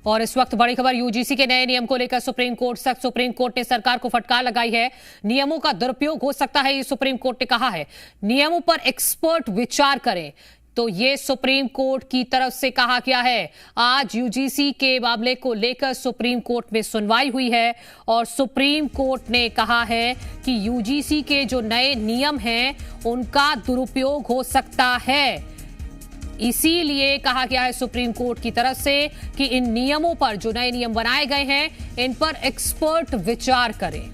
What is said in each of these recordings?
और इस वक्त बड़ी खबर यूजीसी के नए नियम को लेकर सुप्रीम कोर्ट सख्त। सुप्रीम कोर्ट ने सरकार को फटकार लगाई है। नियमों का दुरुपयोग हो सकता है, ये सुप्रीम कोर्ट ने कहा है। नियमों पर एक्सपर्ट विचार करें, तो ये सुप्रीम कोर्ट की तरफ से कहा गया है। आज यूजीसी के मामले को लेकर सुप्रीम कोर्ट में सुनवाई हुई है और सुप्रीम कोर्ट ने कहा है कि यूजीसी के जो नए नियम हैं उनका दुरुपयोग हो सकता है। इसीलिए कहा गया है सुप्रीम कोर्ट की तरफ से कि इन नियमों पर, जो नए नियम बनाए गए हैं, इन पर एक्सपर्ट विचार करें।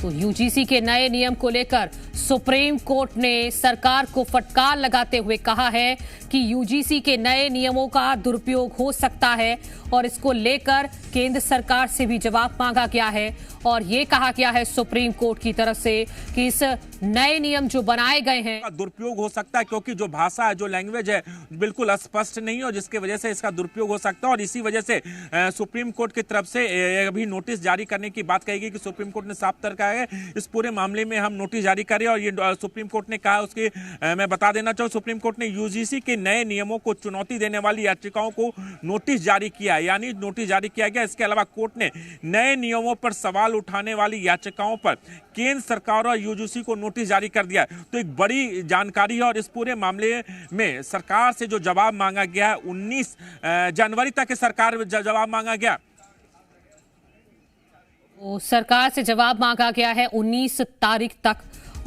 तो यूजीसी के नए नियम को लेकर सुप्रीम कोर्ट ने सरकार को फटकार लगाते हुए कहा है कि यूजीसी के नए नियमों का दुरुपयोग हो सकता है और इसको लेकर केंद्र सरकार से भी जवाब मांगा गया है। और ये कहा गया है सुप्रीम कोर्ट की तरफ से कि इस नए नियम जो बनाए गए हैं दुरुपयोग हो सकता है, क्योंकि जो भाषा है, जो लैंग्वेज है, बिल्कुल स्पष्ट नहीं है और जिसकी वजह से इसका दुरुपयोग हो सकता है। और इसी वजह से सुप्रीम कोर्ट की तरफ से अभी नोटिस जारी करने की बात कही गई कि सुप्रीम कोर्ट ने साफ तौर कहा है इस पूरे मामले में हम नोटिस जारी करें। और ये सुप्रीम कोर्ट ने कहा, उसकी मैं बता देना चाहूँ, सुप्रीम कोर्ट ने यूजीसी के नए नियमों को चुनौती देने वाली याचिकाओं को नोटिस जारी किया है, यानी नोटिस जारी किया गया। इसके अलावा कोर्ट ने नए नियमों पर सवाल उठाने वाली याचिकाओं पर केंद्र सरकार और यूजीसी को नोटिस जारी कर दिया है। तो एक बड़ी जानकारी है और इस पूरे मामले में सरकार से जो जवाब मांगा गया है 19 जनवरी तक सरकार जवाब मांगा गया। तो सरकार से जवाब मांगा गया है 19 तारीख तक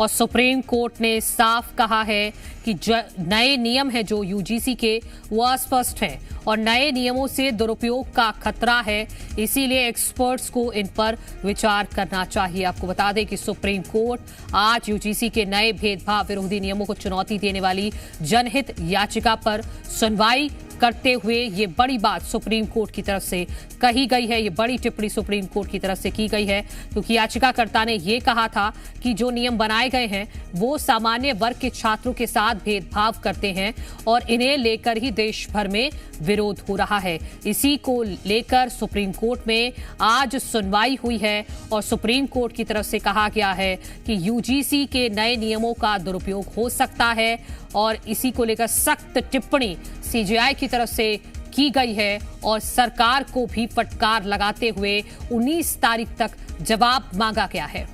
और सुप्रीम कोर्ट ने साफ कहा है कि नए नियम है जो यूजीसी के, वो अस्पष्ट हैं और नए नियमों से दुरुपयोग का खतरा है। इसीलिए एक्सपर्ट्स को इन पर विचार करना चाहिए। आपको बता दें कि सुप्रीम कोर्ट आज यूजीसी के नए भेदभाव विरोधी नियमों को चुनौती देने वाली जनहित याचिका पर सुनवाई करते हुए ये बड़ी बात सुप्रीम कोर्ट की तरफ से कही गई है। ये बड़ी टिप्पणी सुप्रीम कोर्ट की तरफ से की गई है, क्योंकि याचिकाकर्ता ने ये कहा था कि जो नियम बनाए गए हैं वो सामान्य वर्ग के छात्रों के साथ भेदभाव करते हैं और इन्हें लेकर ही देश भर में विरोध हो रहा है। इसी को लेकर सुप्रीम कोर्ट में आज सुनवाई हुई है और सुप्रीम कोर्ट की तरफ से कहा गया है कि यूजीसी के नए नियमों का दुरुपयोग हो सकता है और इसी को लेकर सख्त टिप्पणी सीजेआई की तरफ से की गई है और सरकार को भी फटकार लगाते हुए 19 तारीख तक जवाब मांगा गया है।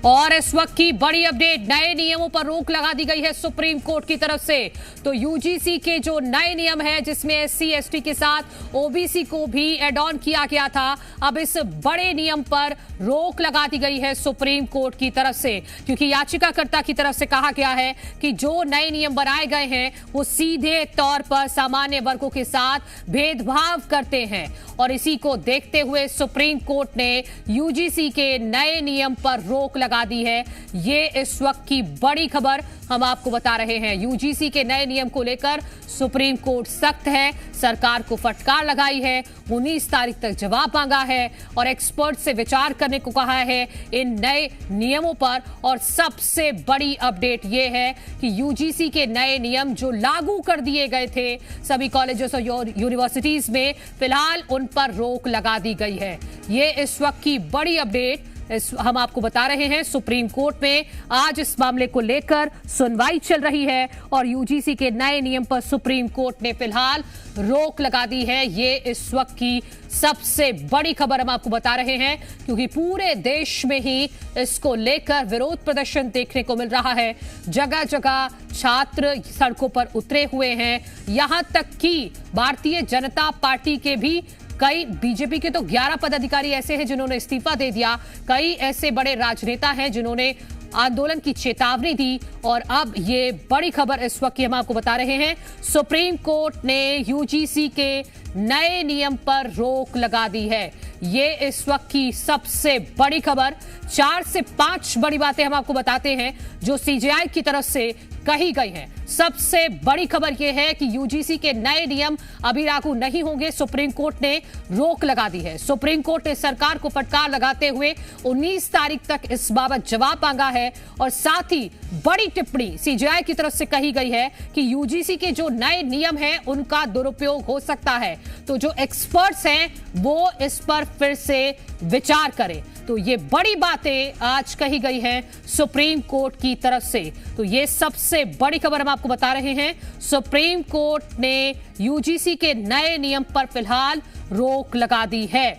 और इस वक्त की बड़ी अपडेट, नए नियमों पर रोक लगा दी गई है सुप्रीम कोर्ट की तरफ से। तो यूजीसी के जो नए नियम है, जिसमें एससी एसटी के साथ ओबीसी को भी एड ऑन किया गया था, अब इस बड़े नियम पर रोक लगा दी गई है सुप्रीम कोर्ट की तरफ से, क्योंकि याचिकाकर्ता की तरफ से कहा गया है कि जो नए नियम बनाए गए हैं वो सीधे तौर पर सामान्य वर्गों के साथ भेदभाव करते हैं। और इसी को देखते हुए सुप्रीम कोर्ट ने यूजीसी के नए नियम पर रोक लगा दी है। ये इस वक्त की बड़ी खबर हम आपको बता रहे हैं। यूजीसी के नए नियम को लेकर सुप्रीम कोर्ट सख्त है, सरकार को फटकार लगाई है, 19 तारीख तक जवाब मांगा है और एक्सपर्ट से विचार करने को कहा है इन नए नियमों पर। और सबसे बड़ी अपडेट यह है कि यूजीसी के नए नियम जो लागू कर दिए गए थे सभी कॉलेजेस और यूनिवर्सिटीज में, फिलहाल उन पर रोक लगा दी गई है। ये इस वक्त की बड़ी अपडेट हम आपको बता रहे हैं। सुप्रीम कोर्ट में आज इस मामले को लेकर सुनवाई चल रही है और यूजीसी के नए नियम पर सुप्रीम कोर्ट ने फिलहाल रोक लगा दी है। ये इस वक्त की सबसे बड़ी खबर हम आपको बता रहे हैं, क्योंकि पूरे देश में ही इसको लेकर विरोध प्रदर्शन देखने को मिल रहा है। जगह जगह छात्र सड़कों पर उतरे हुए हैं। यहां तक कि भारतीय जनता पार्टी के भी कई, बीजेपी के तो 11 पदाधिकारी ऐसे हैं जिन्होंने इस्तीफा दे दिया। कई ऐसे बड़े राजनेता हैं जिन्होंने आंदोलन की चेतावनी दी। और अब ये बड़ी खबर इस वक्त की हम आपको बता रहे हैं, सुप्रीम कोर्ट ने यूजीसी के नए नियम पर रोक लगा दी है। ये इस वक्त की सबसे बड़ी खबर। 4 से 5 बड़ी बातें हम आपको बताते हैं जो सीजेआई की तरफ से कही गई हैं। सबसे बड़ी खबर यह है कि यूजीसी के नए नियम अभी लागू नहीं होंगे, सुप्रीम कोर्ट ने रोक लगा दी है। सुप्रीम कोर्ट ने सरकार को फटकार लगाते हुए 19 तारीख तक इस बाबत जवाब मांगा है और साथ ही बड़ी टिप्पणी सीजेआई की तरफ से कही गई है कि यूजीसी के जो नए नियम हैं उनका दुरुपयोग हो सकता है। तो जो एक्सपर्ट्स हैं वो इस पर फिर से विचार करें। तो ये बड़ी बातें आज कही गई हैं सुप्रीम कोर्ट की तरफ से। तो ये सबसे बड़ी खबर हम आपको बता रहे हैं। सुप्रीम कोर्ट ने यूजीसी के नए नियम पर फिलहाल रोक लगा दी है।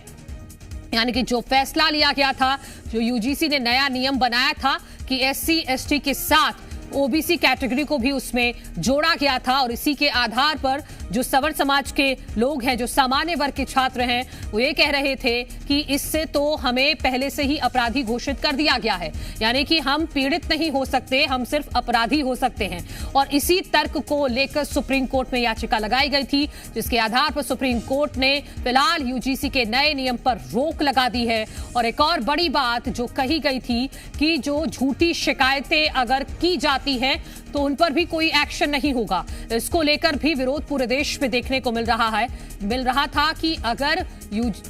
यानी कि जो फैसला लिया गया था, जो यूजीसी ने नया नियम बनाया था कि एससी एसटी के साथ ओबीसी कैटेगरी को भी उसमें जोड़ा गया था, और इसी के आधार पर जो सवर्ण समाज के लोग हैं, जो सामान्य वर्ग के छात्र हैं, वो ये कह रहे थे कि इससे तो हमें पहले से ही अपराधी घोषित कर दिया गया है, यानी कि हम पीड़ित नहीं हो सकते, हम सिर्फ अपराधी हो सकते हैं। और इसी तर्क को लेकर सुप्रीम कोर्ट में याचिका लगाई गई थी, जिसके आधार पर सुप्रीम कोर्ट ने फिलहाल यूजीसी के नए नियम पर रोक लगा दी है। और एक और बड़ी बात जो कही गई थी कि जो झूठी शिकायतें अगर की जाती हैं तो उन पर भी कोई एक्शन नहीं होगा। इसको लेकर भी विरोध पूरे देश में देखने को मिल रहा था कि अगर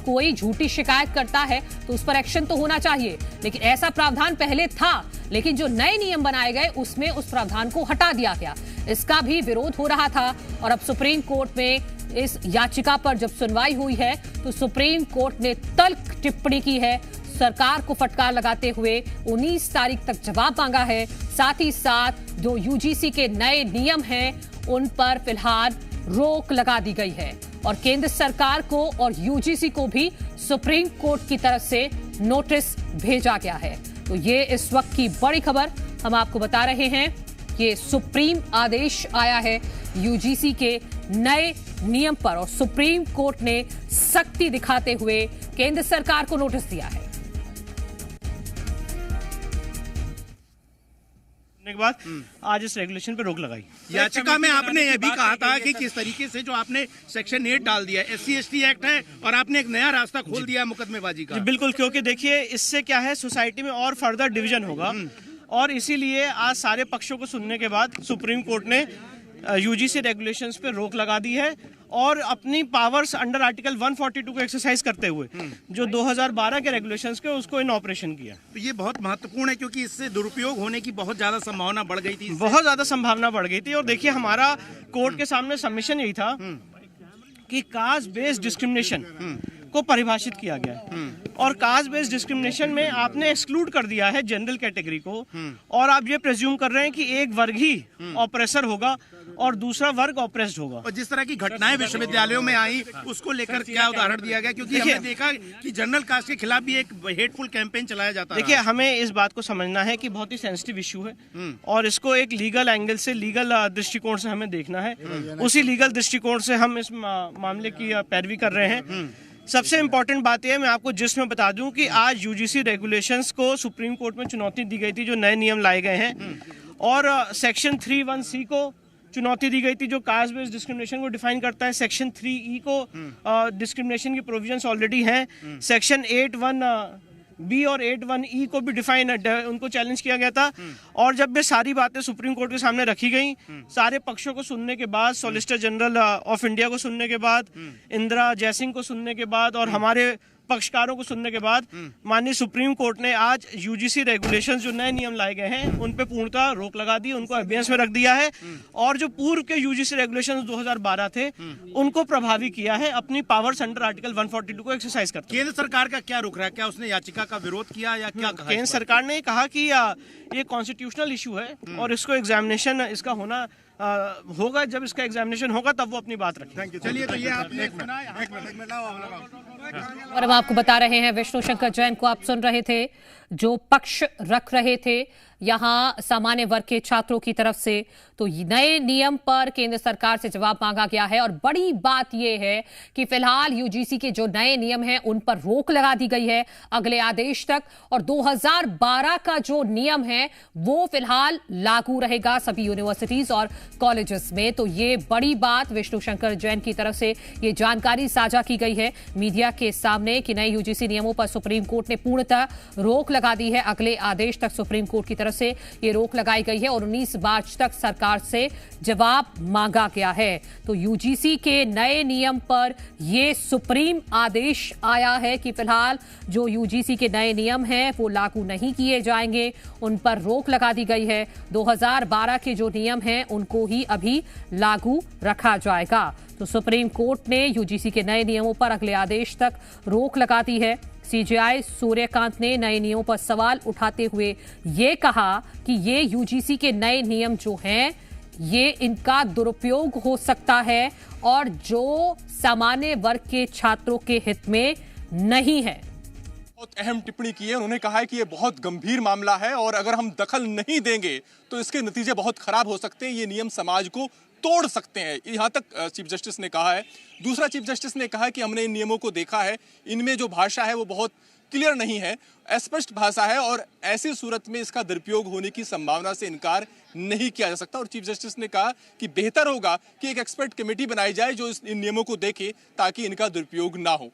कोई झूठी शिकायत करता है तो उस पर एक्शन तो होना चाहिए, लेकिन ऐसा प्रावधान पहले था, लेकिन जो नए नियम बनाए गए उसमें उस प्रावधान को हटा दिया गया। इसका भी विरोध हो रहा था, और अब सुप्रीम कोर्ट में इस याचिका पर जब सुनवाई हुई है तो सुप्रीम कोर्ट ने तल्ख टिप्पणी की है, सरकार को फटकार लगाते हुए 19 तारीख तक जवाब मांगा है। साथ ही साथ जो यूजीसी के नए नियम हैं उन पर फिलहाल रोक लगा दी गई है, और केंद्र सरकार को और यूजीसी को भी सुप्रीम कोर्ट की तरफ से नोटिस भेजा गया है। तो ये इस वक्त की बड़ी खबर हम आपको बता रहे हैं। ये सुप्रीम आदेश आया है यूजीसी के नए नियम पर, और सुप्रीम कोर्ट ने सख्ती दिखाते हुए केंद्र सरकार को नोटिस दिया है। के बाद आज इस रेगुलेशन पे रोक लगाई। याचिका में आपने यह भी कहा था कि किस तरीके से जो आपने सेक्शन 8 डाल दिया, एससी एसटी एक्ट है, और आपने एक नया रास्ता खोल दिया मुकदमेबाजी का। बिल्कुल, क्योंकि देखिए इससे क्या है, सोसाइटी में और फर्दर डिवीजन होगा, और इसीलिए आज सारे पक्षों को सुनने के बाद सुप्रीम कोर्ट ने यूजीसी रेगुलेशंस पे रोक लगा दी है, और अपनी पावर्स अंडर आर्टिकल 142 को एक्सरसाइज करते हुए जो 2012 के रेगुलेशंस के उसको इन ऑपरेशन किया। तो ये बहुत महत्वपूर्ण है, क्योंकि इससे दुरुपयोग होने की बहुत ज्यादा संभावना बढ़ गई थी। बहुत ज्यादा संभावना बढ़ गई थी। और देखिए हमारा कोर्ट के सामने सबमिशन यही था कि कास्ट बेस्ड डिस्क्रिमिनेशन को परिभाषित किया गया है, और कास्ट बेस्ड डिस्क्रिमिनेशन में आपने एक्सक्लूड कर दिया है जनरल कैटेगरी को, और आप ये प्रेज्यूम कर रहे हैं कि एक वर्ग ही ऑपरेसर होगा और दूसरा वर्ग ऑपरेस्ड होगा। और जिस तरह की घटनाएं विश्वविद्यालयों में आई उसको लेकर क्या उदाहरण दिया गया, क्योंकि हमने देखा कि जनरल कास्ट के खिलाफ भी एक हेटफुल कैंपेन चलाया जाता है। देखिए हमें इस बात को समझना है कि बहुत ही सेंसिटिव इशू है, और इसको एक लीगल एंगल से, लीगल दृष्टिकोण से हमें देखना है। उसी लीगल दृष्टिकोण से हम इस मामले की पैरवी कर रहे हैं। सबसे इंपॉर्टेंट बात यह है, मैं आपको जिसमें बता दूं कि आज यूजीसी रेगुलेशंस को सुप्रीम कोर्ट में चुनौती दी गई थी, जो नए नियम लाए गए हैं, और सेक्शन 3(1)(c) को चुनौती दी गई थी, जो कास्ट बेस्ड डिस्क्रिमिनेशन को डिफाइन करता है। सेक्शन 3(e) को डिस्क्रिमिनेशन की प्रोविजंस ऑलरेडी हैं। सेक्शन 8(1)(b) और 8(1)(e) को भी डिफाइन, उनको चैलेंज किया गया था। और जब ये सारी बातें सुप्रीम कोर्ट के सामने रखी गई, सारे पक्षों को सुनने के बाद, सॉलिसिटर जनरल ऑफ इंडिया को सुनने के बाद, इंदिरा जयसिंह को सुनने के बाद, और हमारे पक्षकारों को सुनने के बाद, माननीय सुप्रीम कोर्ट ने आज यूजीसी रेगुलेशंस जो नए नियम लाए गए हैं उन पे पूर्णतः रोक लगा दी, उनको अभ्यास में रख दिया है, और जो पूर्व के यूजीसी रेगुलेशंस 2012 थे उनको प्रभावी किया है, अपनी पावर्स अंडर आर्टिकल 142 को एक्सरसाइज करते। केंद्र सरकार का क्या रुख रहा है? क्या उसने याचिका का विरोध किया या क्या कहा? केंद्र सरकार ने कहा कि ये कॉन्स्टिट्यूशनल इशू है, और इसको एग्जामिनेशन इसका होना होगा, जब इसका एग्जामिनेशन होगा तब वो अपनी बात रखेंगे। चलिए, तो ये आपने सुना। और हम आपको बता रहे हैं, विष्णु शंकर जैन को आप सुन रहे थे, जो पक्ष रख रहे थे यहां सामान्य वर्ग के छात्रों की तरफ से। तो नए नियम पर केंद्र सरकार से जवाब मांगा गया है, और बड़ी बात यह है कि फिलहाल यूजीसी के जो नए नियम हैं उन पर रोक लगा दी गई है अगले आदेश तक, और 2012 का जो नियम है वो फिलहाल लागू रहेगा सभी यूनिवर्सिटीज और कॉलेजेस में। तो ये बड़ी बात विष्णु शंकर जैन की तरफ से ये जानकारी साझा की गई है मीडिया के सामने कि नए यूजीसी नियमों पर सुप्रीम कोर्ट ने पूर्णतः रोक लगा दी है। अगले आदेश तक सुप्रीम कोर्ट की तरफ से ये रोक लगाई गई है, और 19 मार्च तक सरकार से जवाब मांगा गया है। तो यूजीसी के नए नियम पर ये सुप्रीम आदेश आया है कि फिलहाल जो यूजीसी के नए नियम हैं वो लागू नहीं किए जाएंगे, उन पर रोक लगा दी गई है। 2012 के जो नियम हैं उनको ही अभी लागू रखा जाएगा। तो सुप्रीम कोर्ट ने यूजीसी के नए नियमों पर अगले आदेश तक रोक लगा दी है। सीजेआई सूर्यकांत ने नए नियमों पर सवाल उठाते हुए ये कहा कि ये यूजीसी के नए नियम जो हैं ये इनका दुरुपयोग हो सकता है और जो सामान्य वर्ग के छात्रों के हित में नहीं है। बहुत अहम टिप्पणी की है। उन्होंने कहा है कि ये बहुत गंभीर मामला है और अगर हम दखल नहीं देंगे तो इसके नतीजे बहुत खराब हो सकते हैं। ये नियम समाज को तोड़ सकते हैं, यहां तक चीफ जस्टिस ने कहा है। दूसरा, चीफ जस्टिस ने कहा कि हमने इन नियमों को देखा है, इनमें जो भाषा है वो बहुत क्लियर नहीं है, अस्पष्ट भाषा है और ऐसी सूरत में इसका दुरुपयोग होने की संभावना से इनकार नहीं किया जा सकता। और चीफ जस्टिस ने कहा कि बेहतर होगा कि एक एक्सपर्ट कमेटी बनाई जाए जो इन नियमों को देखे ताकि इनका दुरुपयोग ना हो।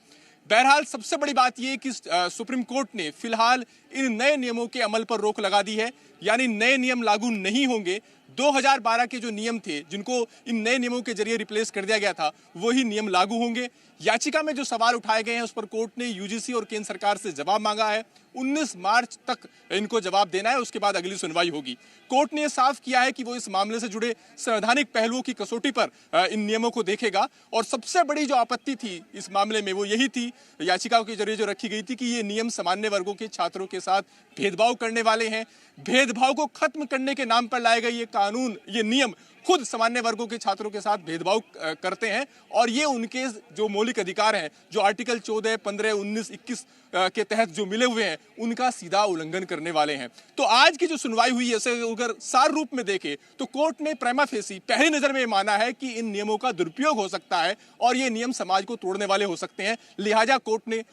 बहरहाल सबसे बड़ी बात यह कि सुप्रीम कोर्ट ने फिलहाल इन नए नियमों के अमल पर रोक लगा दी है, यानी नए नियम लागू नहीं होंगे। 2012 के जो नियम थे जिनको इन नए नियमों के जरिए रिप्लेस कर दिया गया था वही नियम लागू होंगे। याचिका में जो सवाल उठाए गए हैं उस पर कोर्ट ने यूजीसी और केंद्र सरकार से जवाब मांगा है। 19 मार्च तक इनको जवाब देना है, उसके बाद अगली सुनवाई होगी। कोर्ट ने साफ किया है कि वो इस मामले से जुड़े संवैधानिक पहलुओं की कसौटी पर इन नियमों को देखेगा। और सबसे बड़ी जो आपत्ति थी इस मामले में वो यही थी, याचिकाओं के जरिए जो रखी गई थी कि ये नियम सामान्य वर्गों के छात्रों के साथ भेदभाव करने वाले हैं। भेदभाव को खत्म करने के नाम पर लाए गए ये कानून, ये नियम खुद सामान्य वर्गों के छात्रों के साथ भेदभाव करते हैं और ये उनके जो मौलिक अधिकार हैं, जो आर्टिकल 14, 15, 19, 21 के तहत जो मिले हुए हैं, उनका सीधा उल्लंघन करने वाले हैं। तो आज की जो सुनवाई हुई है उसे अगर सार रूप में देखें तो कोर्ट ने प्रिमा फेसी पहली नजर में माना है कि इन नियमों का दुरुपयोग हो सकता है और ये नियम समाज को तोड़ने वाले हो सकते हैं। लिहाजा कोर्ट ने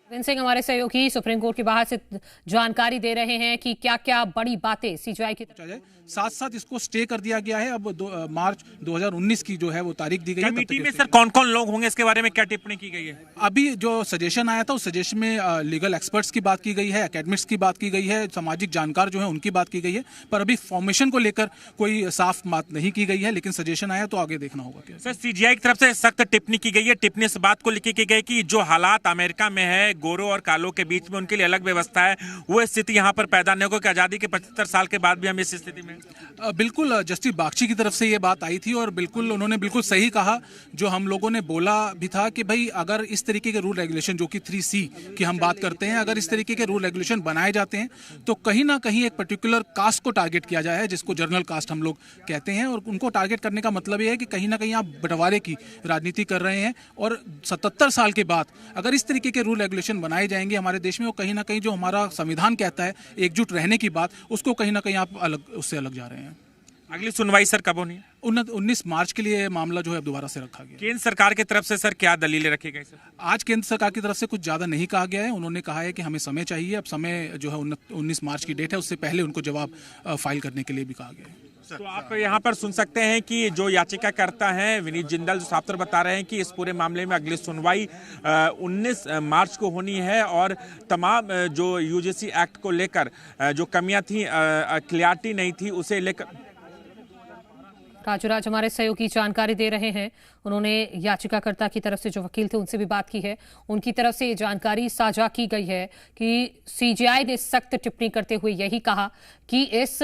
सिंह हमारे सहयोगी सुप्रीम कोर्ट के बाहर से जानकारी दे रहे हैं कि क्या क्या बड़ी बातें सीजेआई की तरफ साथ साथ इसको स्टे कर दिया गया है। अब मार्च 2019 की जो है वो तारीख दी गई है। कमेटी में सर कौन कौन लोग होंगे, इसके बारे में क्या टिप्पणी की गई है? अभी जो सजेशन आया था उस सजेशन में लीगल एक्सपर्ट्स की बात की गई है, एकेडमिक्स की बात की गई है, सामाजिक जानकार जो है उनकी बात की गई है, पर अभी फॉर्मेशन को लेकर कोई साफ बात नहीं की गई है। लेकिन सजेशन आया तो आगे देखना होगा। क्या सर सीजीआई की तरफ से सख्त टिप्पणी की गई है। टिप्पणी इस बात को लिखी गई कि जो हालात अमेरिका में है, गोरों और कालों के बीच में उनके लिए अलग व्यवस्था है, वो स्थिति यहाँ पर पैदा नहीं होगी कि आजादी के 75 साल के बाद भी हम इस स्थिति में। बिल्कुल जस्टिस बागची की तरफ से ये बात आई थी और बिल्कुल उन्होंने बिल्कुल सही कहा जो हम लोगों ने बोला भी था कि भाई अगर इस तरीके के रूल रेगुलेशन जो कि 3C की हम बात करते हैं, अगर इस तरीके के रूल रेगुलेशन बनाए जाते हैं तो कहीं ना कहीं एक पर्टिकुलर कास्ट को टारगेट किया जाए, जिसको जर्नल कास्ट हम लोग कहते हैं। और उनको टारगेट करने का मतलब ये है कि कहीं ना कहीं आप बंटवारे की राजनीति कर रहे हैं। और 77 साल के बाद अगर इस तरीके के रूल रेगुलेशन बनाए जाएंगे हमारे देश में, वो कहीं ना कहीं जो हमारा संविधान कहता है एकजुट रहने की बात, उसको कहीं ना कहीं आप उससे अलग जा रहे हैं। अगली सुनवाई सर कब होनी है? 19 मार्च के लिए मामला जो है दोबारा से रखा गया। केंद्र सरकार की तरफ से सर क्या दलीलें रखी गई सर? आज केंद्र सरकार की तरफ से कुछ ज्यादा नहीं कहा गया है। उन्होंने कहा है कि हमें समय चाहिए। अब समय जो है 19 मार्च की डेट है, उससे पहले उनको जवाब फाइल करने के लिए भी कहा गया है। तो आप यहाँ पर सुन सकते हैं कि जो याचिकाकर्ता हैं विनीत जिंदल जो साफ तौर बता रहे हैं कि इस पूरे मामले में अगली सुनवाई 19 मार्च को होनी है और तमाम जो यूजीसी एक्ट को लेकर जो कमियां थी, क्लियरिटी नहीं थी, उसे लेकर राजूराज हमारे सहयोगी जानकारी दे रहे हैं। उन्होंने याचिकाकर्ता की तरफ से जो वकील थे उनसे भी बात की है। उनकी तरफ से ये जानकारी साझा की गई है कि सीजेआई ने सख्त टिप्पणी करते हुए यही कहा कि इस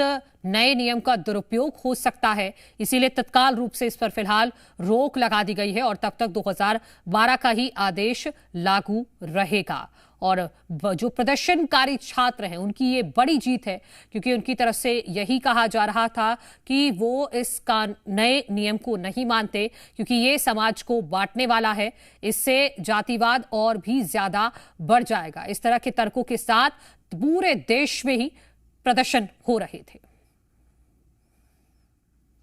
नए नियम का दुरुपयोग हो सकता है, इसीलिए तत्काल रूप से इस पर फिलहाल रोक लगा दी गई है और तब तक 2012 का ही आदेश लागू रहेगा। और जो प्रदर्शनकारी छात्र हैं उनकी ये बड़ी जीत है क्योंकि उनकी तरफ से यही कहा जा रहा था कि वो इस नए नियम को नहीं मानते क्योंकि ये समाज को बांटने वाला है, इससे जातिवाद और भी ज्यादा बढ़ जाएगा। इस तरह के तर्कों के साथ पूरे देश में ही प्रदर्शन हो रहे थे।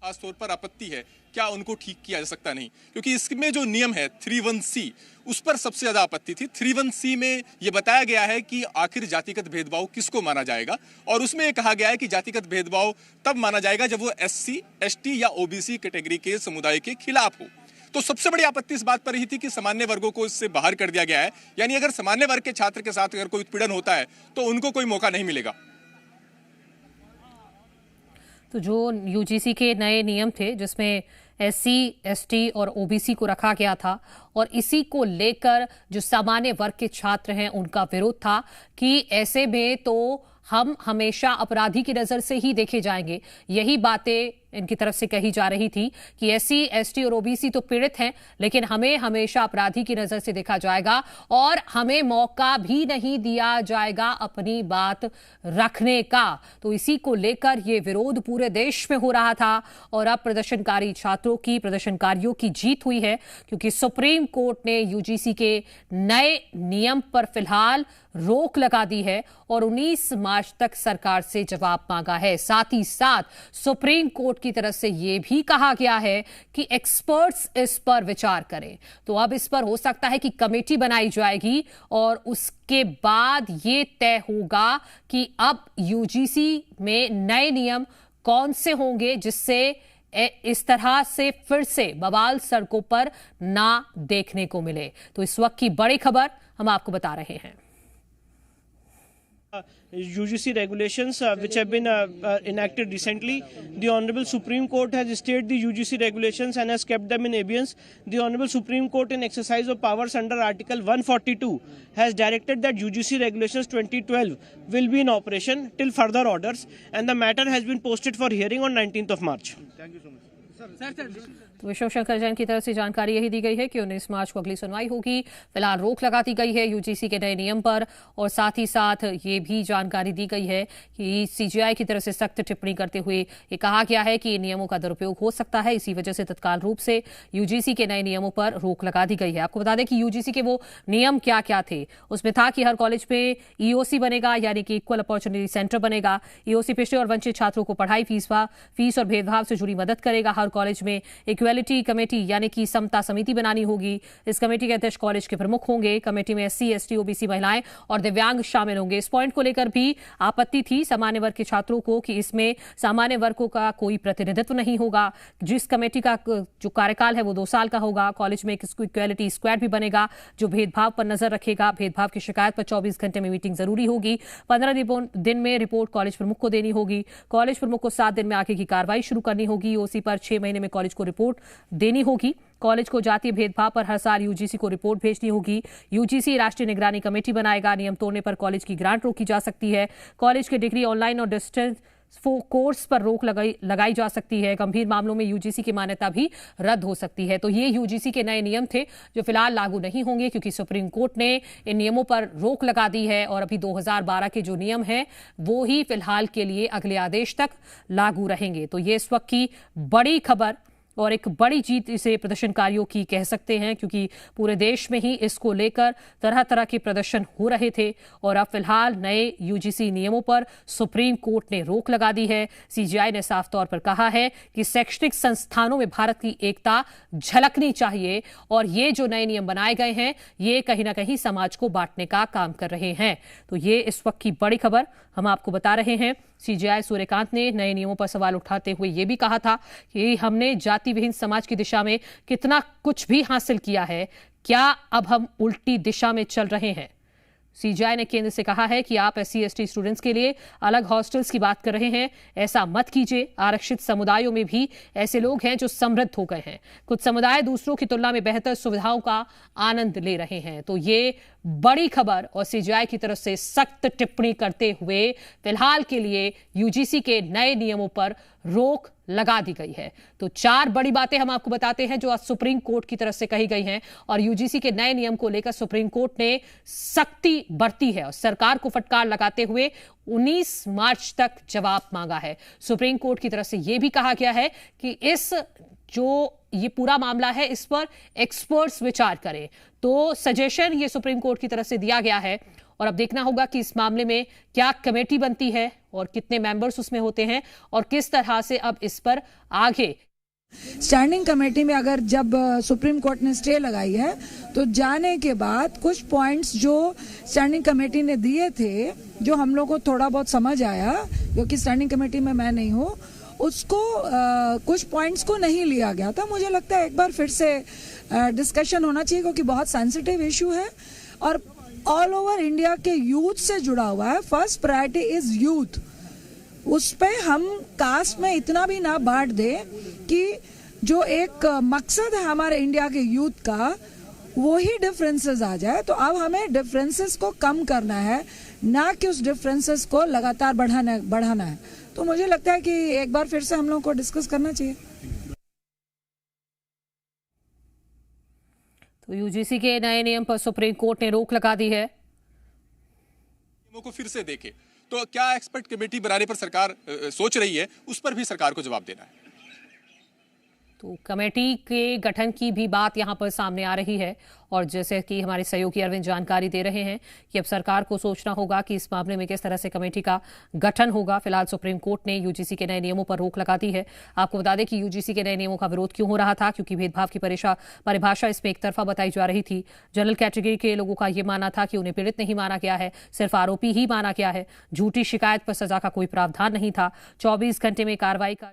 खास तौर पर आपत्ति है क्या उनको ठीक किया जा सकता नहीं, क्योंकि इसमें जो नियम है 31C उस पर सबसे ज्यादा आपत्ति थी। 31C में यह बताया गया है कि आखिर जातिगत भेदभाव किसको माना जाएगा और उसमें यह कहा गया है कि जातिगत भेदभाव तब माना जाएगा जब वो SC, ST या OBC कैटेगरी के समुदाय के खिलाफ हो। तो सबसे बड़ी आपत्ति इस बात पर ही थी कि सामान्य वर्गों को इससे बाहर कर दिया गया है, यानी अगर सामान्य वर्ग के छात्र के साथ अगर कोई उत्पीड़न होता है तो उनको कोई मौका नहीं मिलेगा। तो जो यूजीसी के नए नियम थे जिसमें SC, ST और OBC को रखा गया था और इसी को लेकर जो सामान्य वर्ग के छात्र हैं उनका विरोध था कि ऐसे में तो हम हमेशा अपराधी की नजर से ही देखे जाएंगे। यही बातें इनकी तरफ से कही जा रही थी कि एससी, एसटी और ओबीसी तो पीड़ित हैं, लेकिन हमें हमेशा अपराधी की नजर से देखा जाएगा और हमें मौका भी नहीं दिया जाएगा अपनी बात रखने का। तो इसी को लेकर ये विरोध पूरे देश में हो रहा था और अब प्रदर्शनकारियों की जीत हुई है, क्योंकि सुप्रीम कोर्ट ने यूजीसी के नए नियम पर फिलहाल रोक लगा दी है और 19 मार्च तक सरकार से जवाब मांगा है। साथ ही साथ सुप्रीम कोर्ट की तरफ से यह भी कहा गया है कि एक्सपर्ट्स इस पर विचार करें। तो अब इस पर हो सकता है कि कमेटी बनाई जाएगी और उसके बाद ये तय होगा कि अब यूजीसी में नए नियम कौन से होंगे जिससे इस तरह से फिर से बवाल सड़कों पर ना देखने को मिले। तो इस वक्त की बड़ी खबर हम आपको बता रहे हैं। UGC regulations which have been enacted recently, the Honorable Supreme Court has stayed the UGC regulations and has kept them in abeyance. The Honorable Supreme Court, in exercise of powers under Article 142, has directed that UGC regulations 2012 will be in operation till further orders, and the matter has been posted for hearing on 19th of March. Thank you so much. तो विश्व शंकर जैन की तरफ से जानकारी यही दी गई है कि 19 मार्च को अगली सुनवाई होगी। फिलहाल रोक लगा दी गई है यूजीसी के नए नियम पर और साथ ही साथ ये भी जानकारी दी गई है कि सीजीआई की तरफ से सख्त टिप्पणी करते हुए ये कहा गया है कि इन नियमों का दुरुपयोग हो सकता है। इसी वजह से तत्काल रूप से यूजीसी के नए नियमों पर रोक लगा दी गई है। आपको बता दें कि यूजीसी के वो नियम क्या क्या थे। उसमें था कि हर कॉलेज में ईओसी बनेगा, यानी कि इक्वल अपॉर्चुनिटी सेंटर बनेगा। ईओसी पिछड़े और वंचित छात्रों को पढ़ाई, फीस और भेदभाव से जुड़ी मदद करेगा। हर कॉलेज में इक्वेलिटी कमेटी यानी कि समता समिति बनानी होगी। इस कमेटी के अध्यक्ष कॉलेज के प्रमुख होंगे। कमेटी में एससी, एसटी, ओबीसी, महिलाएं और दिव्यांग शामिल होंगे। इस पॉइंट को लेकर भी आपत्ति थी सामान्य वर्ग के छात्रों को कि इसमें सामान्य वर्गों का कोई प्रतिनिधित्व नहीं होगा। जिस कमेटी का जो कार्यकाल है वो 2 साल का होगा। कॉलेज में एक इक्वेलिटी स्क्वाड भी बनेगा जो भेदभाव पर नजर रखेगा। भेदभाव की शिकायत पर 24 घंटे में मीटिंग जरूरी होगी। 15 दिन में रिपोर्ट कॉलेज प्रमुख को देनी होगी। कॉलेज प्रमुख को 7 दिन में आगे की कार्रवाई शुरू करनी होगी। ओसी पर 6 महीने में कॉलेज को रिपोर्ट देनी होगी। कॉलेज को जातीय भेदभाव पर हर साल यूजीसी को रिपोर्ट भेजनी होगी। यूजीसी राष्ट्रीय निगरानी कमेटी बनाएगा। नियम तोड़ने पर कॉलेज की ग्रांट रोकी जा सकती है। कॉलेज के डिग्री ऑनलाइन और डिस्टेंस कोर्स पर रोक लगाई जा सकती है। गंभीर मामलों में यूजीसी की मान्यता भी रद्द हो सकती है। तो ये यूजीसी के नए नियम थे जो फिलहाल लागू नहीं होंगे, क्योंकि सुप्रीम कोर्ट ने इन नियमों पर रोक लगा दी है और अभी 2012 के जो नियम हैं वो ही फिलहाल के लिए अगले आदेश तक लागू रहेंगे। तो ये इस वक्त की बड़ी खबर और एक बड़ी जीत इसे प्रदर्शनकारियों की कह सकते हैं, क्योंकि पूरे देश में ही इसको लेकर तरह तरह के प्रदर्शन हो रहे थे और अब फिलहाल नए यूजीसी नियमों पर सुप्रीम कोर्ट ने रोक लगा दी है। सीजीआई ने साफ तौर पर कहा है कि शैक्षणिक संस्थानों में भारत की एकता झलकनी चाहिए और ये जो नए नियम बनाए गए हैं ये कहीं ना कहीं समाज को बांटने का काम कर रहे हैं। तो ये इस वक्त की बड़ी खबर हम आपको बता रहे हैं। सीजीआई सूर्यकांत ने नए नियमों पर सवाल उठाते हुए यह भी कहा था कि हमने जाति विहीन समाज की दिशा में कितना कुछ भी हासिल किया है, क्या अब हम उल्टी दिशा में चल रहे हैं। सीजीआई ने केंद्र से कहा है कि आप एससी एसटी स्टूडेंट्स के लिए अलग हॉस्टल्स की बात कर रहे हैं, ऐसा मत कीजिए। आरक्षित समुदायों में भी ऐसे लोग हैं जो समृद्ध हो गए हैं। कुछ समुदाय दूसरों की तुलना में बेहतर सुविधाओं का आनंद ले रहे हैं। तो ये बड़ी खबर और सीजीआई की तरफ से सख्त टिप्पणी करते हुए फिलहाल के लिए यूजीसी के नए नियमों पर रोक लगा दी गई है। तो 4 बड़ी बातें हम आपको बताते हैं जो आज सुप्रीम कोर्ट की तरफ से कही गई हैं और यूजीसी के नए नियम को लेकर सुप्रीम कोर्ट ने सख्ती बरती है और सरकार को फटकार लगाते हुए 19 मार्च तक जवाब मांगा है। सुप्रीम कोर्ट की तरफ से यह भी कहा गया है कि इस जो ये पूरा मामला है इस पर एक्सपर्ट्स विचार करें। तो सजेशन ये सुप्रीम कोर्ट की तरफ से दिया गया है और अब देखना होगा कि इस मामले में क्या कमेटी बनती है और कितने मेंबर्स उसमें होते हैं और किस तरह से अब इस पर आगे। स्टैंडिंग कमेटी में अगर जब सुप्रीम कोर्ट ने स्टे लगाई है तो जाने के बाद कुछ पॉइंट्स जो स्टैंडिंग कमेटी ने दिए थे, जो हम लोग को थोड़ा बहुत समझ आया क्योंकि स्टैंडिंग कमेटी में मैं नहीं हूँ, उसको कुछ पॉइंट्स को नहीं लिया गया था। मुझे लगता है एक बार फिर से डिस्कशन होना चाहिए क्योंकि बहुत सेंसिटिव इशू है और ऑल ओवर इंडिया के यूथ से जुड़ा हुआ है। First priority is youth. उस पे हम कास्ट में इतना भी ना बांट दे कि जो एक मकसद है हमारे इंडिया के यूथ का वो ही डिफरेंसेस आ जाए। तो अब हमें डिफरेंसेस को कम करना है, ना कि उस डिफरेंसेस को लगातार बढ़ाना है। तो मुझे लगता है कि एक बार फिर से हम लोग को डिस्कस करना चाहिए। तो यूजीसी के नए नियम पर सुप्रीम कोर्ट ने रोक लगा दी है। को फिर से देखे तो क्या एक्सपर्ट कमेटी बनाने पर सरकार सोच रही है, उस पर भी सरकार को जवाब देना है। तो कमेटी के गठन की भी बात यहां पर सामने आ रही है और जैसे कि हमारे सहयोगी अरविंद जानकारी दे रहे हैं कि अब सरकार को सोचना होगा कि इस मामले में किस तरह से कमेटी का गठन होगा। फिलहाल सुप्रीम कोर्ट ने यूजीसी के नए नियमों पर रोक लगा दी है। आपको बता दें कि यूजीसी के नए नियमों का विरोध क्यों हो रहा था, क्योंकि भेदभाव की परिभाषा इसमें एक तरफा बताई जा रही थी। जनरल कैटेगरी के लोगों का यह मानना था कि उन्हें पीड़ित नहीं माना गया है, सिर्फ आरोपी ही माना गया है। झूठी शिकायत पर सजा का कोई प्रावधान नहीं था। 24 घंटे में कार्रवाई का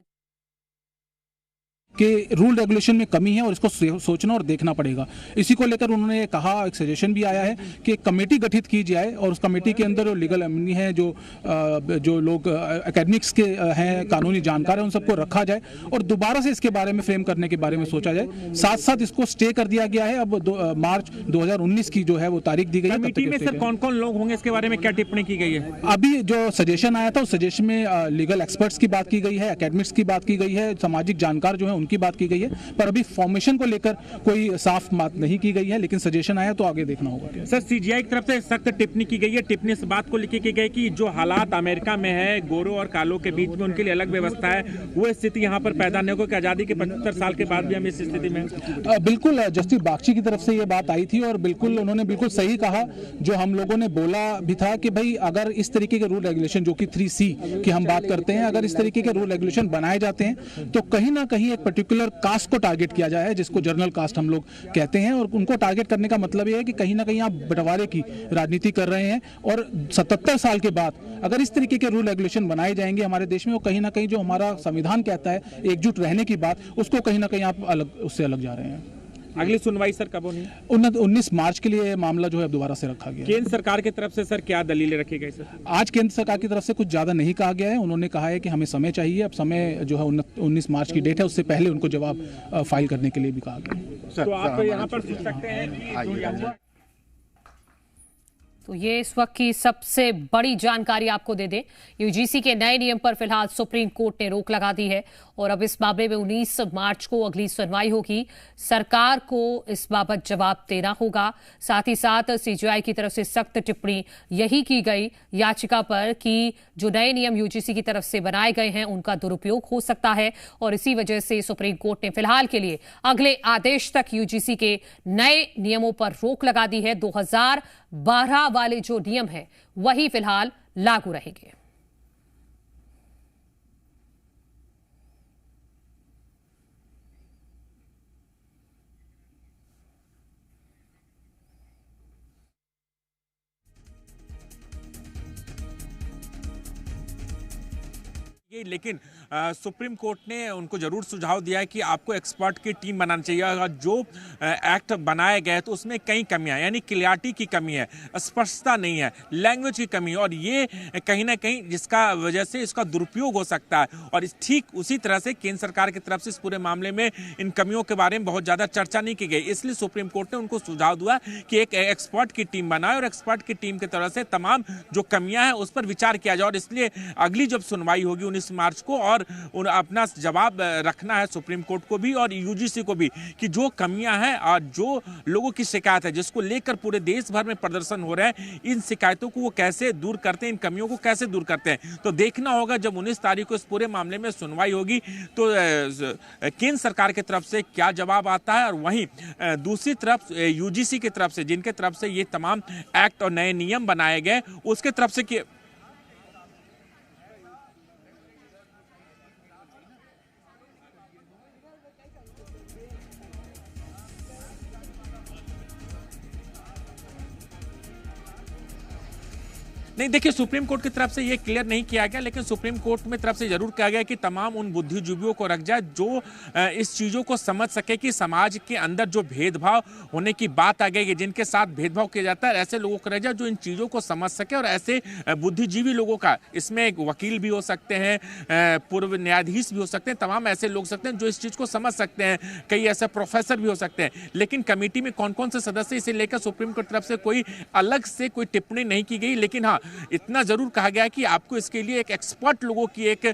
कि रूल रेगुलेशन में कमी है और इसको सोचना और देखना पड़ेगा। इसी को लेकर उन्होंने कहा, एक सजेशन भी आया है कि कमेटी गठित की जाए और उस कमेटी के अंदर लीगल एमनी है, जो लोग एकेडमिक्स के हैं, कानूनी जानकार हैं, उन सबको रखा जाए और दोबारा से इसके बारे में फ्रेम करने के बारे में सोचा जाए। साथ साथ इसको स्टे कर दिया गया है। अब मार्च 2019 की जो है वो तारीख दी गई है। कमेटी में सर कौन कौन लोग होंगे, इसके बारे में क्या टिप्पणी की गई है? अभी जो सजेशन आया था उस सजेशन में लीगल एक्सपर्ट्स की बात की गई है, एकेडमिक्स की बात की गई है, सामाजिक जानकार जो है उनकी बात की गई है, पर अभी फॉर्मेशन को लेकर कोई साफ बात नहीं की गई है। लेकिन सजेशन आया तो आगे देखना होगा। सर सीजीआई की तरफ से सख्त टिप्पणी की गई है। टिप्पणी इस बात को लिखी की गई कि जो हालात अमेरिका में है, गोरों और कालों के बीच में उनके लिए अलग व्यवस्था है, वो स्थिति यहाँ पर पैदा नहीं होगी। आजादी के 75 साल के बाद भी हम इस स्थिति में। बिल्कुल जस्टिस बागची की तरफ से ये बात आई थी और बिल्कुल उन्होंने बिल्कुल सही कहा जो हम लोगों ने बोला भी था कि भाई अगर इस तरीके के रूल रेगुलेशन जो कि 3C की हम बात करते हैं, अगर इस तरीके के रूल रेगुलेशन बनाए जाते हैं तो कहीं ना कहीं एक पर्टिकुलर कास्ट को टारगेट किया जाए, जिसको जर्नल कास्ट हम लोग कहते हैं। और उनको टारगेट करने का मतलब ये है कि कहीं ना कहीं आप बंटवारे की राजनीति कर रहे हैं। और 77 साल के बाद अगर इस तरीके के रूल रेगुलेशन बनाए जाएंगे हमारे देश में, वो कहीं ना कहीं जो हमारा संविधान कहता है एकजुट रहने की बात, उसको कहीं ना कहीं आप उससे अलग जा रहे हैं। अगली सुनवाई सर कब होनी है? 19 मार्च के लिए मामला जो है दोबारा से रखा गया। केंद्र सरकार की तरफ से सर क्या दलीलें रखी गई सर? आज केंद्र सरकार की तरफ से कुछ ज्यादा नहीं कहा गया है। उन्होंने कहा है कि हमें समय चाहिए। अब समय जो है 19 मार्च की डेट है, उससे पहले उनको जवाब फाइल करने के लिए भी कहा गया। तो आप यहाँ पर सोच सकते हैं कि तो ये इस वक्त की सबसे बड़ी जानकारी आपको दे दें। यूजीसी के नए नियम पर फिलहाल सुप्रीम कोर्ट ने रोक लगा दी है और अब इस मामले में 19 मार्च को अगली सुनवाई होगी। सरकार को इस बाबत जवाब देना होगा। साथ ही साथ सीजीआई की तरफ से सख्त टिप्पणी यही की गई याचिका पर कि जो नए नियम यूजीसी की तरफ से बनाए गए हैं उनका दुरुपयोग हो सकता है और इसी वजह से सुप्रीम कोर्ट ने फिलहाल के लिए अगले आदेश तक यूजीसी के नए नियमों पर रोक लगा दी है। 2012 वाले जो नियम है वही फिलहाल लागू रहेंगे। लेकिन सुप्रीम कोर्ट ने उनको जरूर सुझाव दिया है कि आपको एक्सपर्ट की टीम बनानी चाहिए। अगर जो एक्ट बनाए गए तो उसमें कई कमियां, यानी क्लियरिटी की कमी है, स्पष्टता नहीं है, लैंग्वेज की कमी है और ये कहीं ना कहीं जिसका वजह से इसका दुरुपयोग हो सकता है। और ठीक उसी तरह से केंद्र सरकार की तरफ से इस पूरे मामले में इन कमियों के बारे में बहुत ज्यादा चर्चा नहीं की गई। इसलिए सुप्रीम कोर्ट ने उनको सुझाव दिया कि एक एक्सपर्ट की टीम बनाए और एक्सपर्ट की टीम की तरफ से तमाम जो कमियां हैं उस पर विचार किया जाए। और इसलिए अगली जब सुनवाई होगी 19 मार्च को और अपना जवाब रखना है सुप्रीम कोर्ट को भी और यूजीसी को भी कि जो कमियां हैं और जो लोगों की शिकायत है जिसको लेकर पूरे देश भर में प्रदर्शन हो रहे हैं, इन शिकायतों को वो कैसे दूर करते हैं, इन कमियों को कैसे दूर करते हैं। तो देखना होगा जब 19 तारीख को इस पूरे मामले में सुनवाई होगी तो केंद्र सरकार की तरफ से क्या जवाब आता है और वहीं दूसरी तरफ यूजीसी की तरफ से जिनके तरफ से ये तमाम एक्ट और नए नियम बनाए गए उसके तरफ से नहीं। देखिए सुप्रीम कोर्ट की तरफ से ये क्लियर नहीं किया गया, लेकिन सुप्रीम कोर्ट में तरफ से जरूर कहा गया कि तमाम उन बुद्धिजीवियों को रख जाए जो इस चीजों को समझ सके कि समाज के अंदर जो भेदभाव होने की बात आ गई है, जिनके साथ भेदभाव किया जाता है, ऐसे लोगों को रख जाए जो इन चीजों को समझ सके। और ऐसे बुद्धिजीवी लोगों का इसमें एक वकील भी हो सकते हैं, पूर्व न्यायाधीश भी हो सकते हैं, तमाम ऐसे लोग सकते हैं जो इस चीज को समझ सकते हैं, कई ऐसे प्रोफेसर भी हो सकते हैं। लेकिन कमेटी में कौन कौन से सदस्य इसे लेकर सुप्रीम कोर्ट की तरफ से कोई अलग से कोई टिप्पणी नहीं की गई। लेकिन हाँ, इतना जरूर कहा गया है कि आपको इसके लिए एक एक्सपर्ट लोगों की एक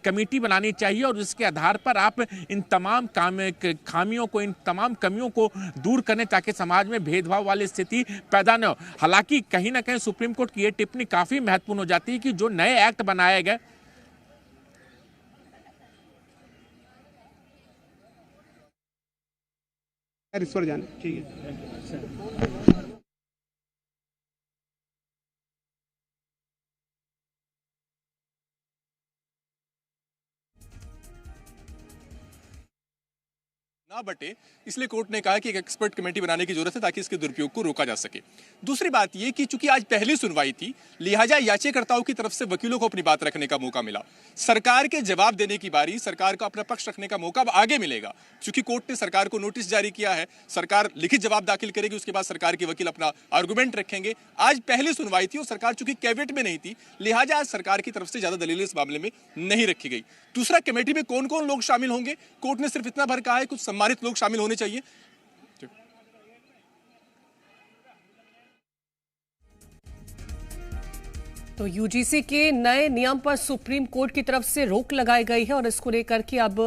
कमेटी बनानी चाहिए और इसके आधार पर आप इन तमाम खामियों को, इन तमाम कमियों को दूर करें ताकि समाज में भेदभाव वाली स्थिति पैदा न हो। हालांकि कहीं ना कहीं सुप्रीम कोर्ट की यह टिप्पणी काफी महत्वपूर्ण हो जाती है कि जो नए एक्ट बनाए गए इस पर जाने, ठीक है। ना बटे, इसलिए कोर्ट ने कहा कि एक एक्सपर्ट कमेटी बनाने की जरूरत है ताकि इसके दुरुपयोग को रोका जा सके। दूसरी बात यह कि चूंकि आज पहली सुनवाई थी, लिहाजा याचिकाकर्ताओं की तरफ से वकीलों को अपनी बात रखने का मौका मिला। सरकार के जवाब देने की बारी, सरकार को अपना पक्ष रखने का मौका अब आगे मिलेगा। चूंकि कोर्ट ने सरकार को नोटिस जारी किया है, सरकार लिखित जवाब दाखिल करेगी, उसके बाद सरकार के वकील अपना आर्गुमेंट रखेंगे। आज पहली सुनवाई थी और सरकार चूंकि कैबिनेट में नहीं थी, लिहाजा आज सरकार की तरफ से ज्यादा दलीलें इस मामले में नहीं रखी गई। दूसरा, कमेटी में कौन कौन लोग शामिल होंगे, कोर्ट ने सिर्फ इतना भर कहा है कुछ सम्मानित लोग शामिल होने चाहिए। तो यूजीसी के नए नियम पर सुप्रीम कोर्ट की तरफ से रोक लगाई गई है और इसको लेकर के अब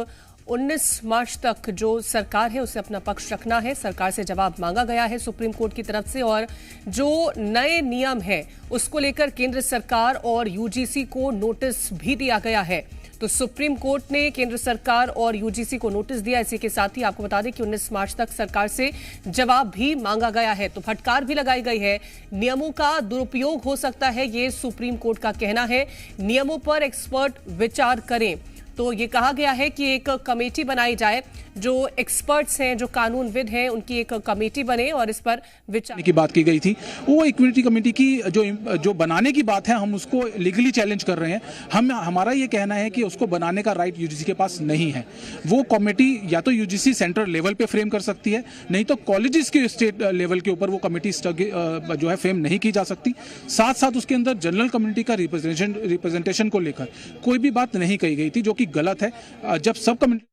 19 मार्च तक जो सरकार है उसे अपना पक्ष रखना है। सरकार से जवाब मांगा गया है सुप्रीम कोर्ट की तरफ से और जो नए नियम है उसको लेकर केंद्र सरकार और यूजीसी को नोटिस भी दिया गया है। तो सुप्रीम कोर्ट ने केंद्र सरकार और यूजीसी को नोटिस दिया। इसी के साथ ही आपको बता दें कि 19 मार्च तक सरकार से जवाब भी मांगा गया है। तो फटकार भी लगाई गई है। नियमों का दुरुपयोग हो सकता है, ये सुप्रीम कोर्ट का कहना है। नियमों पर एक्सपर्ट विचार करें। तो ये कहा गया है कि एक कमेटी बनाई जाए, जो एक्सपर्ट्स हैं, जो कानूनविद हैं, उनकी एक कमेटी बने और इस पर विचार की बात की गई थी। वो इक्विटी कमेटी की जो बनाने की बात है, हम उसको लीगली चैलेंज कर रहे हैं। हमारा ये कहना है कि उसको बनाने का राइट यूजीसी के पास नहीं है। वो कमेटी या तो यूजीसी सेंटर लेवल पे फ्रेम कर सकती है, नहीं तो कॉलेजेस के स्टेट लेवल के ऊपर वो कमेटी जो है फ्रेम नहीं की जा सकती। साथ साथ उसके अंदर जनरल कम्युनिटी का रिप्रेजेंटेशन को लेकर कोई भी बात नहीं कही गई थी, जो कि गलत है। जब सब कम्युनिटी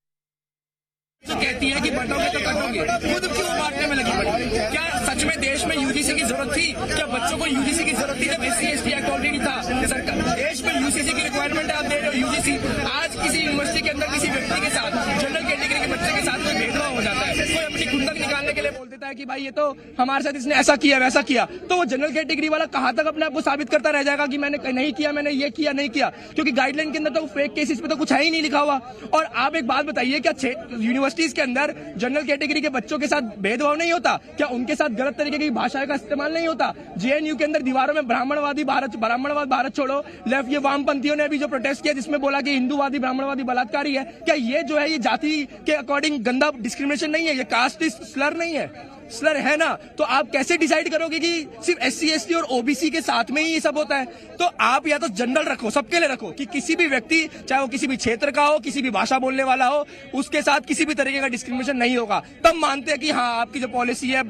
तो कहती है कि बटोगे तो कटोगे, खुद क्यों बांटने में लगी पड़ी? क्या सच में देश में यूजीसी की जरूरत थी? क्या बच्चों को यूजीसी की जरूरत थी जब SC/ST एक्ट ऑलरेडी था? सरकार देश में यूजीसी की रिक्वायरमेंट आप दे रहे हो। यूजीसी आज किसी यूनिवर्सिटी के अंदर किसी व्यक्ति के साथ, जनरल कैटेगरी के बच्चे के साथ कोई भेदभाव हो जाता है, कोई अपनी खुंदक निकालने के लिए बोल देता है कि भाई ये तो हमारे साथ इसने ऐसा किया वैसा किया, तो वो जनरल कैटेगरी वाला कहां तक अपने आप को साबित करता रह जाएगा कि मैंने नहीं किया, मैंने ये किया नहीं किया? क्योंकि गाइडलाइन के अंदर तो फेक केसेस पे तो कुछ है ही नहीं लिखा हुआ। और आप एक बात बताइए, क्या यूनिवर्सिटीज के अंदर जनरल कैटेगरी के बच्चों के साथ भेदभाव नहीं होता? क्या उनके साथ गलत तरीके की भाषा का इस्तेमाल नहीं होता? जेएनयू के अंदर दीवारों में ब्राह्मणवाद भारत छोड़ो, लेफ्ट ये वामपंथियों ने भी जो प्रोटेस्ट किया जिसमें बोला कि हिंदूवादी ब्राह्मणवादी बलात्कारी है, क्या ये जो है ये जाति के अकॉर्डिंग गंदा डिस्क्रिमिनेशन नहीं है? ये कास्ट स्लर नहीं है? स्लर है ना? तो आप कैसे डिसाइड करोगे कि सिर्फ SC/ST और OBC के साथ में ही ये सब होता है? तो आप या तो जनरल रखो, सबके लिए रखो, कि किसी भी व्यक्ति, चाहे वो किसी भी क्षेत्र का हो, किसी भी भाषा बोलने वाला हो, उसके साथ किसी भी तरीके का डिस्क्रिमिनेशन नहीं होगा। तब मानते हैं कि हाँ आपकी जो पॉलिसी है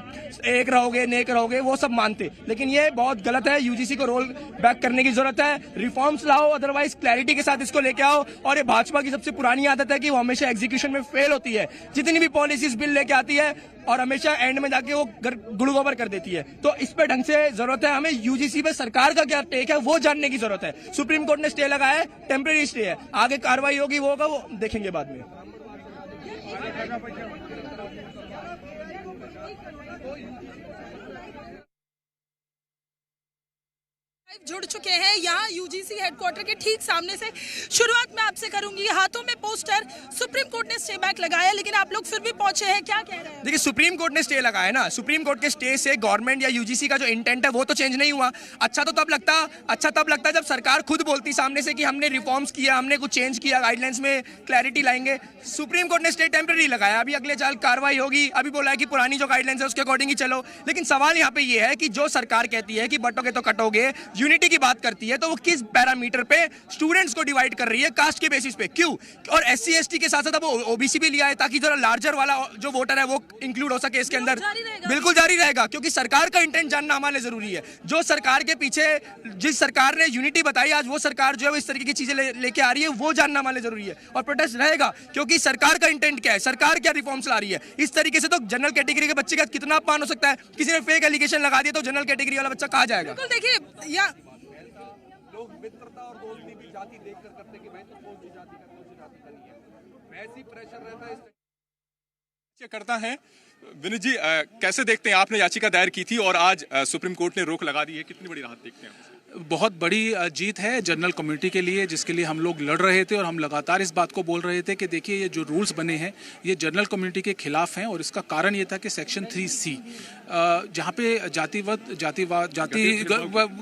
एक रहोगे नेक रहोगे, वो सब मानते। लेकिन ये बहुत गलत है। यूजीसी को रोल बैक करने की जरूरत है। रिफॉर्म्स लाओ, अदरवाइज क्लैरिटी के साथ इसको लेके आओ। और ये भाजपा की सबसे पुरानी आदत है कि वो हमेशा एग्जीक्यूशन में फेल होती है। जितनी भी पॉलिसीज बिल लेके आती है और हमेशा एंड में जाके वो गुड़ गोबर कर देती है। तो इस पे ढंग से जरूरत है। हमें यूजीसी पे सरकार का क्या टेक है वो जानने की जरूरत है। सुप्रीम कोर्ट ने स्टे लगाया है, टेम्परेरी स्टे है, आगे कार्रवाई होगी वो होगा, वो देखेंगे बाद में। जुड़ चुके हैं यहाँ यूजीसी हेडक्वार्टर के ठीक सामने से। शुरुआत में आपसे करूंगी, हाथों में पोस्टर, सुप्रीम कोर्ट ने स्टे बैक लगाया लेकिन आप लोग फिर भी पहुंचे हैं, क्या कह रहे हैं? देखिए, सुप्रीम कोर्ट ने स्टे लगाया ना, सुप्रीम कोर्ट के स्टे से गवर्नमेंट या यूजीसी का जो इंटेंट है वो तो चेंज नहीं हुआ। अच्छा तब लगता जब सरकार खुद बोलती सामने से कि हमने रिफॉर्म्स किया, हमने कुछ चेंज किया, गाइडलाइंस में क्लैरिटी लाएंगे। सुप्रीम कोर्ट ने स्टे टेम्परेरी लगाया, अभी अगले साल कार्रवाई होगी। अभी बोला है कि पुरानी जो गाइडलाइंस है उसके अकॉर्डिंग ही चलो। लेकिन सवाल यहाँ पे ये है कि जो सरकार कहती है कि बटोगे तो कटोगे, यूनिटी की बात करती है, तो वो किस पैरामीटर पे स्टूडेंट्स को डिवाइड कर रही है? कास्ट के बेसिस पे क्यों? और SC/ST के साथ साथ अब OBC भी लिया है ताकि जरा लार्जर वाला जो वोटर है वो इंक्लूड हो सके इसके अंदर। बिल्कुल जारी रहेगा, क्योंकि सरकार का इंटेंट जानना हमारे लिए जरूरी है। जो सरकार के पीछे, जिस सरकार ने यूनिटी बताई, आज वो सरकार जो है इस तरीके की चीजें लेके आ रही है, वो जानना हमारे लिए जरूरी है। और प्रोटेस्ट रहेगा, क्योंकि सरकार का इंटेंट क्या है, सरकार क्या रिफॉर्म्स ला रही है। इस तरीके से तो जनरल कैटेगरी के बच्चे का कितना अपमान हो सकता है। किसी ने फेक एलिगेशन लगा दिया तो जनरल कैटेगरी वाला बच्चा कहाँ जाएगा? देखिए लोग मित्रता और दोस्ती भी जाति देखकर करते कि भाई तो कौन सी जाति का नहीं है, वैसे ही प्रेशर रहता है। करता है विनीत जी, कैसे देखते हैं, आपने याचिका दायर की थी और आज सुप्रीम कोर्ट ने रोक लगा दी है, कितनी बड़ी राहत देखते हैं? बहुत बड़ी जीत है जनरल कम्युनिटी के लिए, जिसके लिए हम लोग लड़ रहे थे और हम लगातार इस बात को बोल रहे थे कि देखिए ये जो रूल्स बने हैं ये जनरल कम्युनिटी के खिलाफ हैं। और इसका कारण ये था कि सेक्शन 3C जहाँ पे जाति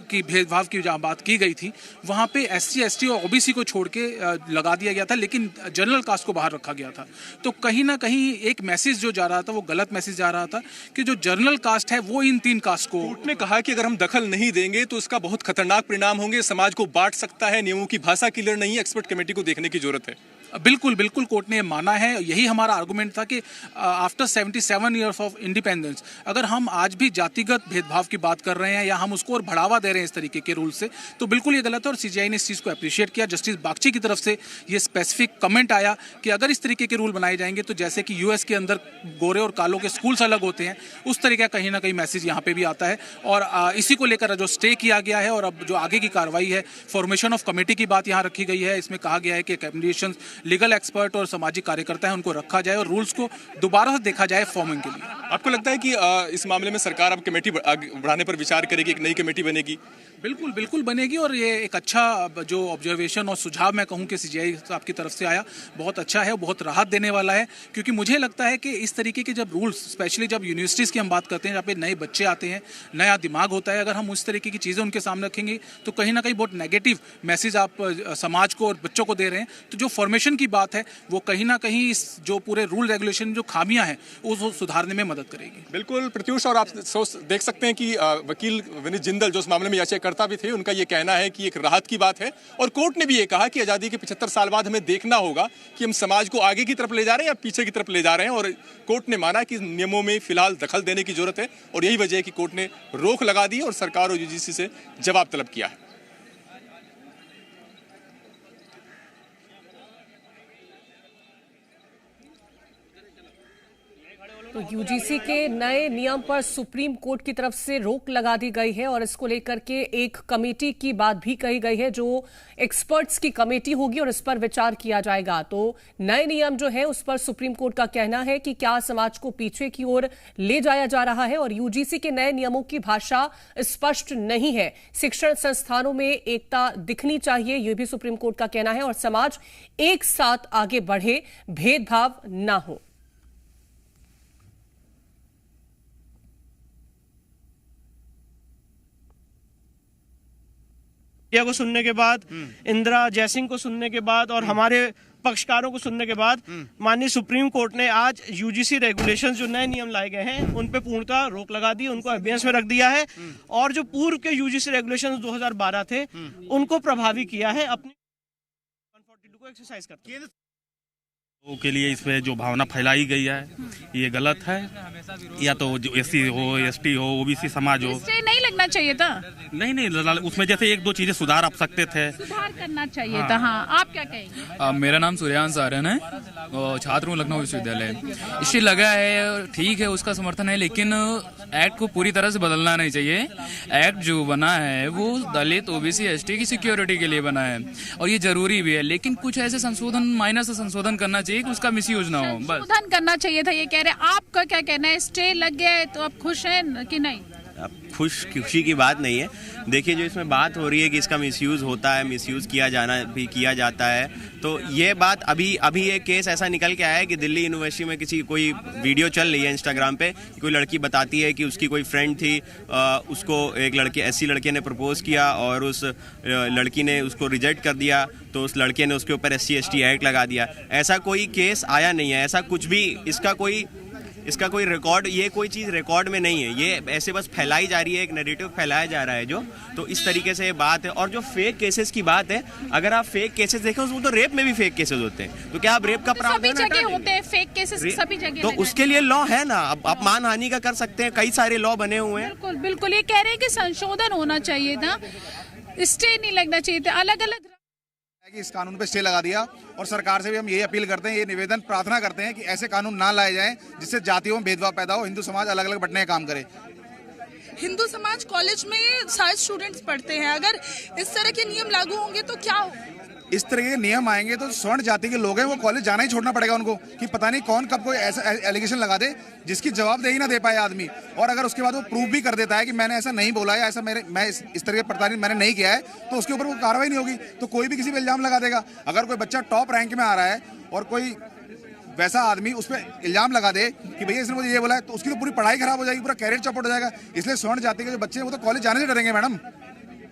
की भेदभाव की जहाँ बात की गई थी वहाँ पे SC ST और OBC को छोड़ के लगा दिया गया था, लेकिन जनरल कास्ट को बाहर रखा गया था। तो कहीं ना कहीं एक मैसेज जो जा रहा था वो गलत मैसेज जा रहा था कि जो जनरल कास्ट है वो इन 3 कास्ट को। कोर्ट ने कहा कि अगर हम दखल नहीं देंगे तो इसका बहुत खतरनाक परिणाम होंगे, समाज को बांट सकता है, नियमों की भाषा क्लियर नहीं है, एक्सपर्ट कमेटी को देखने की जरूरत है। बिल्कुल बिल्कुल कोर्ट ने माना है, यही हमारा आर्गुमेंट था कि आफ्टर 77 ईयर्स ऑफ इंडिपेंडेंस अगर हम आज भी जातिगत भेदभाव की बात कर रहे हैं या हम उसको और बढ़ावा दे रहे हैं इस तरीके के रूल से, तो बिल्कुल ये गलत है। और CJI ने इस चीज़ को अप्रिशिएट किया। जस्टिस बागची की तरफ से ये स्पेसिफिक कमेंट आया कि अगर इस तरीके के रूल बनाए जाएंगे तो जैसे कि US के अंदर गोरे और कालों के स्कूल्स अलग होते हैं, उस तरीके का कहीं ना कहीं मैसेज यहाँ पे भी आता है। और इसी को लेकर जो स्टे किया गया है और अब जो आगे की कार्रवाई है, फॉर्मेशन ऑफ कमेटी की बात यहाँ रखी गई है। इसमें कहा गया है कि रिकमेंडेशंस लीगल एक्सपर्ट और सामाजिक कार्यकर्ता है उनको रखा जाए और रूल्स को दोबारा से देखा जाए फॉर्मिंग के लिए। आपको लगता है कि इस मामले में सरकार अब कमेटी बढ़ाने पर विचार करेगी, एक नई कमेटी बनेगी? बिल्कुल बिल्कुल बनेगी। और ये एक अच्छा जो ऑब्जर्वेशन और सुझाव मैं कहूँ कि CJI साहब की तरफ से आया, बहुत अच्छा है, बहुत राहत देने वाला है। क्योंकि मुझे लगता है कि इस तरीके के जब रूल्स, स्पेशली जब यूनिवर्सिटीज़ की हम बात करते हैं जहाँ पे नए बच्चे आते हैं, नया दिमाग होता है, अगर हम उस तरीके की चीज़ें उनके सामने रखेंगे तो कहीं ना कहीं बहुत नेगेटिव मैसेज आप समाज को और बच्चों को दे रहे हैं। तो जो फॉर्मेशन की बात है वो कहीं ना कहीं इस जो पूरे रूल रेगुलेशन जो खामियां हैं उसको सुधारने में मदद करेगी। बिल्कुल प्रत्युष, और आप देख सकते हैं कि वकील विनीत जिंदल जो इस मामले में याचिकाकर्ता भी थे, उनका ये कहना है कि एक राहत की बात है। और कोर्ट ने भी ये कहा कि आज़ादी के 75 साल बाद हमें देखना होगा कि हम समाज को आगे की तरफ ले जा रहे हैं या पीछे की तरफ ले जा रहे हैं। और कोर्ट ने माना कि नियमों में फिलहाल दखल देने की जरूरत है और यही वजह है कि कोर्ट ने रोक लगा दी और सरकार और UGC से जवाब तलब किया है। तो UGC के नए नियम पर सुप्रीम कोर्ट की तरफ से रोक लगा दी गई है और इसको लेकर के एक कमेटी की बात भी कही गई है जो एक्सपर्ट्स की कमेटी होगी और इस पर विचार किया जाएगा। तो नए नियम जो है उस पर सुप्रीम कोर्ट का कहना है कि क्या समाज को पीछे की ओर ले जाया जा रहा है और UGC के नए नियमों की भाषा स्पष्ट नहीं है। शिक्षण संस्थानों में एकता दिखनी चाहिए, यह भी सुप्रीम कोर्ट का कहना है और समाज एक साथ आगे बढ़े, भेदभाव ना हो। को सुनने के बाद, इंदिरा जयसिंह को सुनने के बाद और हमारे पक्षकारों को सुनने के बाद माननीय सुप्रीम कोर्ट ने आज UGC रेगुलेशंस जो नए नियम लाए गए हैं उन पे पूर्णतः रोक लगा दी, उनको अभ्यास में रख दिया है और जो पूर्व के UGC रेगुलेशंस 2012 थे उनको प्रभावी किया है, अपनी 142 को एक्सरसाइज करते हैं। के लिए इसमें जो भावना फैलाई गई है ये गलत है। या तो जो SC हो, ST हो, OBC समाज हो, नहीं लगना चाहिए था। नहीं उसमें जैसे 1-2 चीजें सुधार आप सकते थे, सुधार करना चाहिए था। हाँ, आप क्या कहेंगे? मेरा नाम सूर्यांश आर्यन है, छात्र हूँ लखनऊ विश्वविद्यालय। इससे लगा है ठीक है, उसका समर्थन है, लेकिन एक्ट को पूरी तरह से बदलना नहीं चाहिए। एक्ट जो बना है वो दलित, OBC, ST की सिक्योरिटी के लिए बना है और ये जरूरी भी है, लेकिन कुछ ऐसे संशोधन, माइनर से संशोधन करना चाहिए कि उसका मिसयूज ना हो। बस संशोधन करना चाहिए था, ये कह रहे। आपका क्या कहना है? स्टे लग गया है तो आप खुश हैं कि नहीं? खुशी की बात नहीं है। देखिए, जो इसमें बात हो रही है कि इसका मिसयूज होता है, मिसयूज किया जाता है, तो ये बात अभी एक केस ऐसा निकल के आया है कि दिल्ली यूनिवर्सिटी में कोई वीडियो चल रही है इंस्टाग्राम पे, कोई लड़की बताती है कि उसकी कोई फ्रेंड थी, उसको एक लड़के SC लड़के ने प्रपोज किया और उस लड़की ने उसको रिजेक्ट कर दिया, तो उस लड़के ने उसके ऊपर SC ST एक्ट लगा दिया। ऐसा कोई केस आया नहीं है, ऐसा कुछ भी इसका कोई रिकॉर्ड, ये कोई चीज़ रिकॉर्ड में नहीं है, ये ऐसे बस फैलाई जा रही है, एक नैरेटिव फैलाया जा रहा है जो, तो इस तरीके से ये बात है। और जो फेक केसेस की बात है, अगर आप फेक केसेस देखें उसमें तो रेप में भी फेक केसेस होते हैं, तो क्या आप रेप का प्रावधान सभी जगह होते हैं फेक केसेस, सभी जगह, तो उसके लिए लॉ है ना, आप मानहानि का कर सकते हैं, कई सारे लॉ बने हुए हैं। बिल्कुल बिल्कुल, ये कह रहे हैं कि संशोधन होना चाहिए था, स्टे नहीं लगना चाहिए था, अलग अलग कि इस कानून पे स्टे लगा दिया। और सरकार से भी हम यही अपील करते हैं, ये निवेदन प्रार्थना करते हैं कि ऐसे कानून ना लाए जाएं जिससे जातियों में भेदभाव पैदा हो, हिंदू समाज अलग अलग बंटने का काम करे। हिंदू समाज कॉलेज में शायद स्टूडेंट्स पढ़ते हैं, अगर इस तरह के नियम लागू होंगे तो क्या होगा? इस तरह के नियम आएंगे तो स्वर्ण जाति के लोग हैं वो कॉलेज जाना ही छोड़ना पड़ेगा उनको, कि पता नहीं कौन कब कोई ऐसा एलिगेशन लगा दे जिसकी जवाबदेही ना दे पाए आदमी, और अगर उसके बाद वो प्रूव भी कर देता है कि मैंने ऐसा नहीं बोला है, ऐसा मैं इस तरह के प्रताड़ित मैंने नहीं किया है, तो उसके ऊपर वो कार्रवाई नहीं होगी, तो कोई भी किसी पे इल्जाम लगा देगा। अगर कोई बच्चा टॉप रैंक में आ रहा है और कोई वैसा आदमी उस पर इल्जाम लगा दे कि भैया इसने मुझे ये बोला है, तो उसकी तो पूरी पढ़ाई खराब हो जाएगी, पूरा कैरियर चौपट हो जाएगा। इसलिए स्वर्ण जाति के जो बच्चे हैं वो तो कॉलेज जाने से डरेंगे मैडम।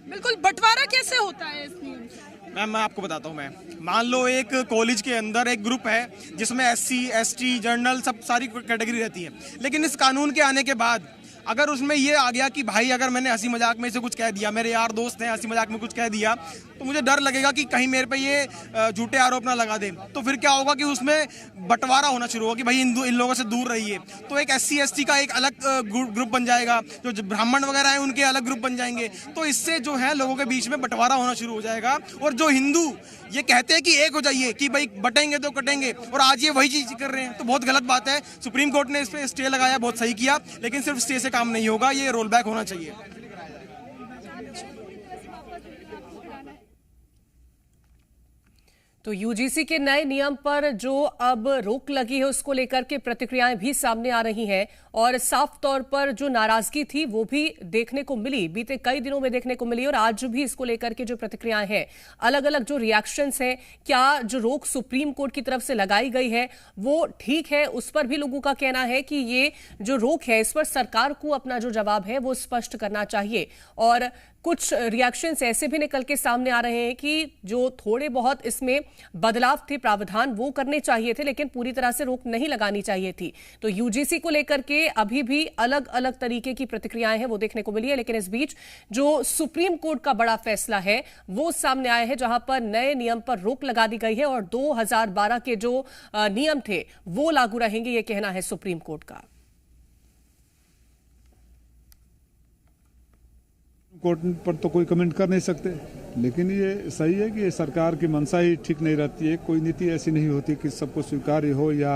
बिल्कुल, बंटवारा कैसे होता है इस नियम? मैम मैं आपको बताता हूँ। मैं मान लो एक कॉलेज के अंदर एक ग्रुप है जिसमें SC, ST, जर्नल सब सारी कैटेगरी रहती है, लेकिन इस कानून के आने के बाद अगर उसमें ये आ गया कि भाई अगर मैंने हंसी मजाक में से कुछ कह दिया, मेरे यार दोस्त हैं हंसी मजाक में कुछ कह दिया, तो मुझे डर लगेगा कि कहीं मेरे पे ये झूठे आरोप ना लगा दे, तो फिर क्या होगा कि उसमें बंटवारा होना शुरू होगा कि भाई इन लोगों से दूर रहिए। तो एक SC, ST का एक अलग ग्रुप बन जाएगा, जो ब्राह्मण वगैरह है उनके अलग ग्रुप बन जाएंगे, तो इससे जो है लोगों के बीच में बंटवारा होना शुरू हो जाएगा। और जो हिंदू ये कहते हैं कि एक हो जाइए, कि भाई बटेंगे तो कटेंगे, और आज ये वही चीज कर रहे हैं, तो बहुत गलत बात है। सुप्रीम कोर्ट ने इस पर स्टे लगाया, बहुत सही किया, लेकिन सिर्फ स्टे से काम नहीं होगा, ये रोल बैक होना चाहिए। तो यूजीसी के नए नियम पर जो अब रोक लगी है उसको लेकर के प्रतिक्रियाएं भी सामने आ रही हैं, और साफ तौर पर जो नाराजगी थी वो भी देखने को मिली, बीते कई दिनों में देखने को मिली, और आज भी इसको लेकर के जो प्रतिक्रियाएं हैं, अलग अलग जो रिएक्शंस हैं, क्या जो रोक सुप्रीम कोर्ट की तरफ से लगाई गई है वो ठीक है, उस पर भी लोगों का कहना है कि ये जो रोक है इस पर सरकार को अपना जो जवाब है वो स्पष्ट करना चाहिए। और कुछ रिएक्शंस ऐसे भी निकल के सामने आ रहे हैं कि जो थोड़े बहुत इसमें बदलाव थे, प्रावधान वो करने चाहिए थे, लेकिन पूरी तरह से रोक नहीं लगानी चाहिए थी। तो यूजीसी को लेकर के अभी भी अलग अलग तरीके की प्रतिक्रियाएं हैं वो देखने को मिली है, लेकिन इस बीच जो सुप्रीम कोर्ट का बड़ा फैसला है वो सामने आया है, जहां पर नए नियम पर रोक लगा दी गई है और 2012 के जो नियम थे वो लागू रहेंगे, ये कहना है सुप्रीम कोर्ट का। कोर्ट पर तो कोई कमेंट कर नहीं सकते, लेकिन ये सही है कि ये सरकार की मंशा ही ठीक नहीं रहती है। कोई नीति ऐसी नहीं होती कि सबको स्वीकार्य हो या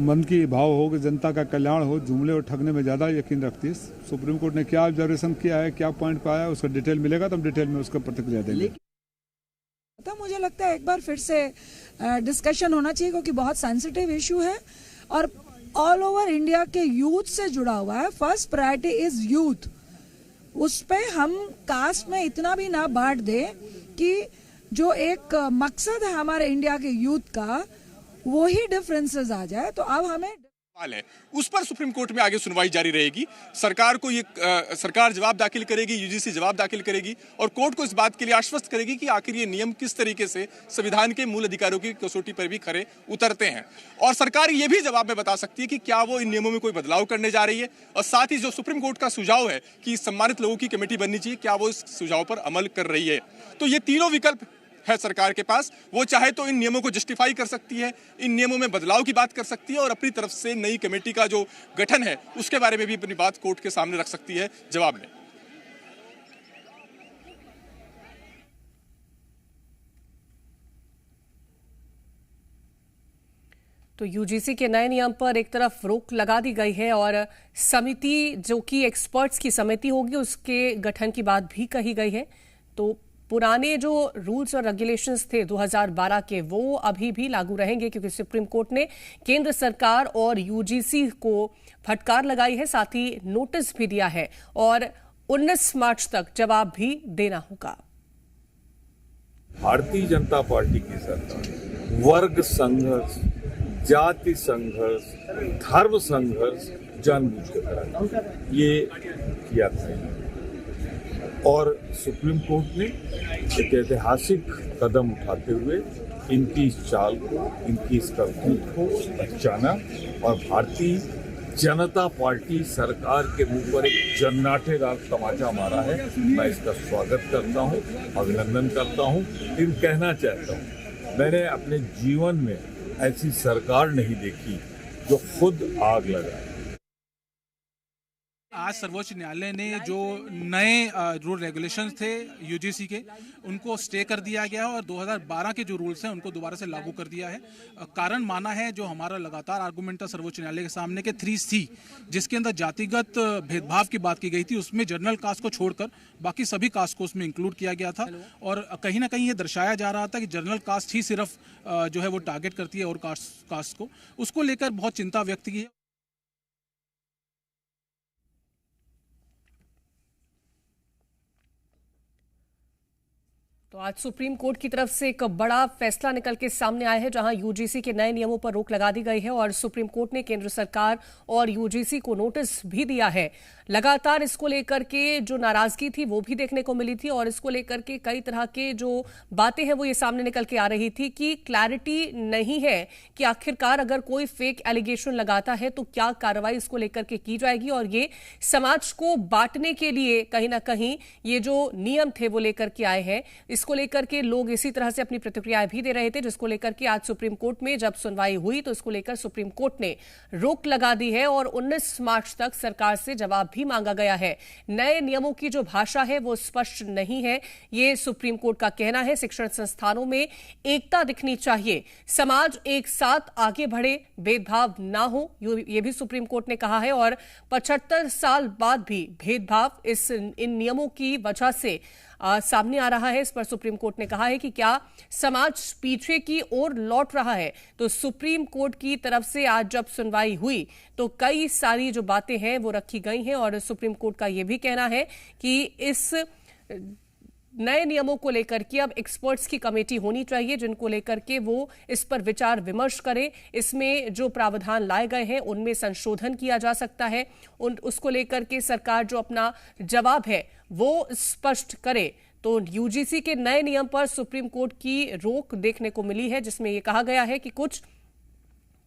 मन की भाव हो कि जनता का कल्याण हो। जुमले और ठगने में ज़्यादा यकीन रखती है। सुप्रीम कोर्ट ने क्या ऑब्जर्वेशन किया है, क्या पॉइंट पाया है, उसका डिटेल मिलेगा तो हम डिटेल में उसका प्रतिक्रिया देंगे। तो मुझे लगता है एक बार फिर से डिस्कशन होना चाहिए, क्योंकि बहुत सेंसिटिव इशू है और ऑल ओवर इंडिया के यूथ से जुड़ा हुआ है। First priority is youth. उस पे हम कास्ट में इतना भी ना बांट दे कि जो एक मकसद है हमारे इंडिया के यूथ का वो ही डिफरेंसेस आ जाए। तो अब हमें है उस पर सुप्रीम कोर्ट में आगे सुनवाई जारी रहेगी। सरकार को ये सरकार जवाब दाखिल करेगी, यूजीसी जवाब दाखिल करेगी और कोर्ट को इस बात के लिए आश्वस्त करेगी कि आखिर ये नियम किस तरीके से संविधान के मूल अधिकारों की कसौटी पर भी खरे उतरते हैं। और सरकार ये भी जवाब में बता सकती है कि क्या वो इन नियमों में कोई बदलाव करने जा रही है, और साथ ही जो सुप्रीम कोर्ट का सुझाव है कि सम्मानित लोगों की कमेटी बननी चाहिए, क्या वो इस सुझाव पर अमल कर रही है। तो ये तीनों विकल्प है सरकार के पास। वो चाहे तो इन नियमों को जस्टिफाई कर सकती है, इन नियमों में बदलाव की बात कर सकती है और अपनी तरफ से नई कमेटी का जो गठन है उसके बारे में भी अपनी बात कोर्ट के सामने रख सकती है जवाब में। तो यूजीसी के नए नियम पर एक तरफ रोक लगा दी गई है और समिति जो कि एक्सपर्ट्स की समिति होगी उसके गठन की बात भी कही गई है। तो पुराने जो रूल्स और रेगुलेशंस थे 2012 के वो अभी भी लागू रहेंगे, क्योंकि सुप्रीम कोर्ट ने केंद्र सरकार और यूजीसी को फटकार लगाई है, साथ ही नोटिस भी दिया है और 19 मार्च तक जवाब भी देना होगा। भारतीय जनता पार्टी की सरकार वर्ग संघर्ष, जाति संघर्ष, धर्म संघर्ष जानबूझ कर करा, ये किया था और सुप्रीम कोर्ट ने एक ऐतिहासिक कदम उठाते हुए इनकी इस चाल को, इनकी इस करतूत को पहचाना और भारतीय जनता पार्टी सरकार के मुंह पर एक जन्नाटेदार तमाचा मारा है। मैं इसका स्वागत करता हूं, अभिनंदन करता हूं। लेकिन कहना चाहता हूं, मैंने अपने जीवन में ऐसी सरकार नहीं देखी जो खुद आग लगाए। आज सर्वोच्च न्यायालय ने जो नए रूल रेगुलेशंस थे यूजीसी के उनको स्टे कर दिया गया है और 2012 के जो रूल्स हैं उनको दोबारा से लागू कर दिया है। कारण माना है जो हमारा लगातार आर्गुमेंट था सर्वोच्च न्यायालय के सामने के 3C, जिसके अंदर जातिगत भेदभाव की बात की गई थी, उसमें जनरल कास्ट को छोड़कर बाकी सभी कास्ट को उसमें इंक्लूड किया गया था और कहीं ना कहीं ये दर्शाया जा रहा था कि जनरल कास्ट ही सिर्फ जो है वो टारगेट करती है और कास्ट को, उसको लेकर बहुत चिंता व्यक्त की है। तो आज सुप्रीम कोर्ट की तरफ से एक बड़ा फैसला निकल के सामने आया है, जहां यूजीसी के नए नियमों पर रोक लगा दी गई है और सुप्रीम कोर्ट ने केंद्र सरकार और यूजीसी को नोटिस भी दिया है। लगातार इसको लेकर के जो नाराजगी थी वो भी देखने को मिली थी और इसको लेकर के कई तरह के जो बातें हैं वो ये सामने निकल के आ रही थी कि क्लैरिटी नहीं है कि आखिरकार अगर कोई फेक एलिगेशन लगाता है तो क्या कार्रवाई इसको लेकर के की जाएगी। और ये समाज को बांटने के लिए कहीं ना कहीं ये जो नियम थे वो लेकर के आए हैं। इसको लेकर के लोग इसी तरह से अपनी प्रतिक्रियाएं भी दे रहे थे, जिसको लेकर के आज सुप्रीम कोर्ट में जब सुनवाई हुई तो इसको लेकर सुप्रीम कोर्ट ने रोक लगा दी है और 19 मार्च तक सरकार से जवाब भी मांगा गया है। नए नियमों की जो भाषा है वो स्पष्ट नहीं है, ये सुप्रीम कोर्ट का कहना है। शिक्षण संस्थानों में एकता दिखनी चाहिए, समाज एक साथ आगे बढ़े, भेदभाव ना हो, ये भी सुप्रीम कोर्ट ने कहा है। और 75 साल बाद भी भेदभाव इन नियमों की वजह से सामने आ रहा है। इस पर सुप्रीम कोर्ट ने कहा है कि क्या समाज पीछे की ओर लौट रहा है। तो सुप्रीम कोर्ट की तरफ से आज जब सुनवाई हुई तो कई सारी जो बातें हैं वो रखी गई हैं और सुप्रीम कोर्ट का यह भी कहना है कि इस नए नियमों को लेकर के अब एक्सपर्ट्स की कमेटी होनी चाहिए, जिनको लेकर के वो इस पर विचार विमर्श करें। इसमें जो प्रावधान लाए गए हैं उनमें संशोधन किया जा सकता है, उसको लेकर के सरकार जो अपना जवाब है वो स्पष्ट करे। तो यूजीसी के नए नियम पर सुप्रीम कोर्ट की रोक देखने को मिली है, जिसमें यह कहा गया है कि कुछ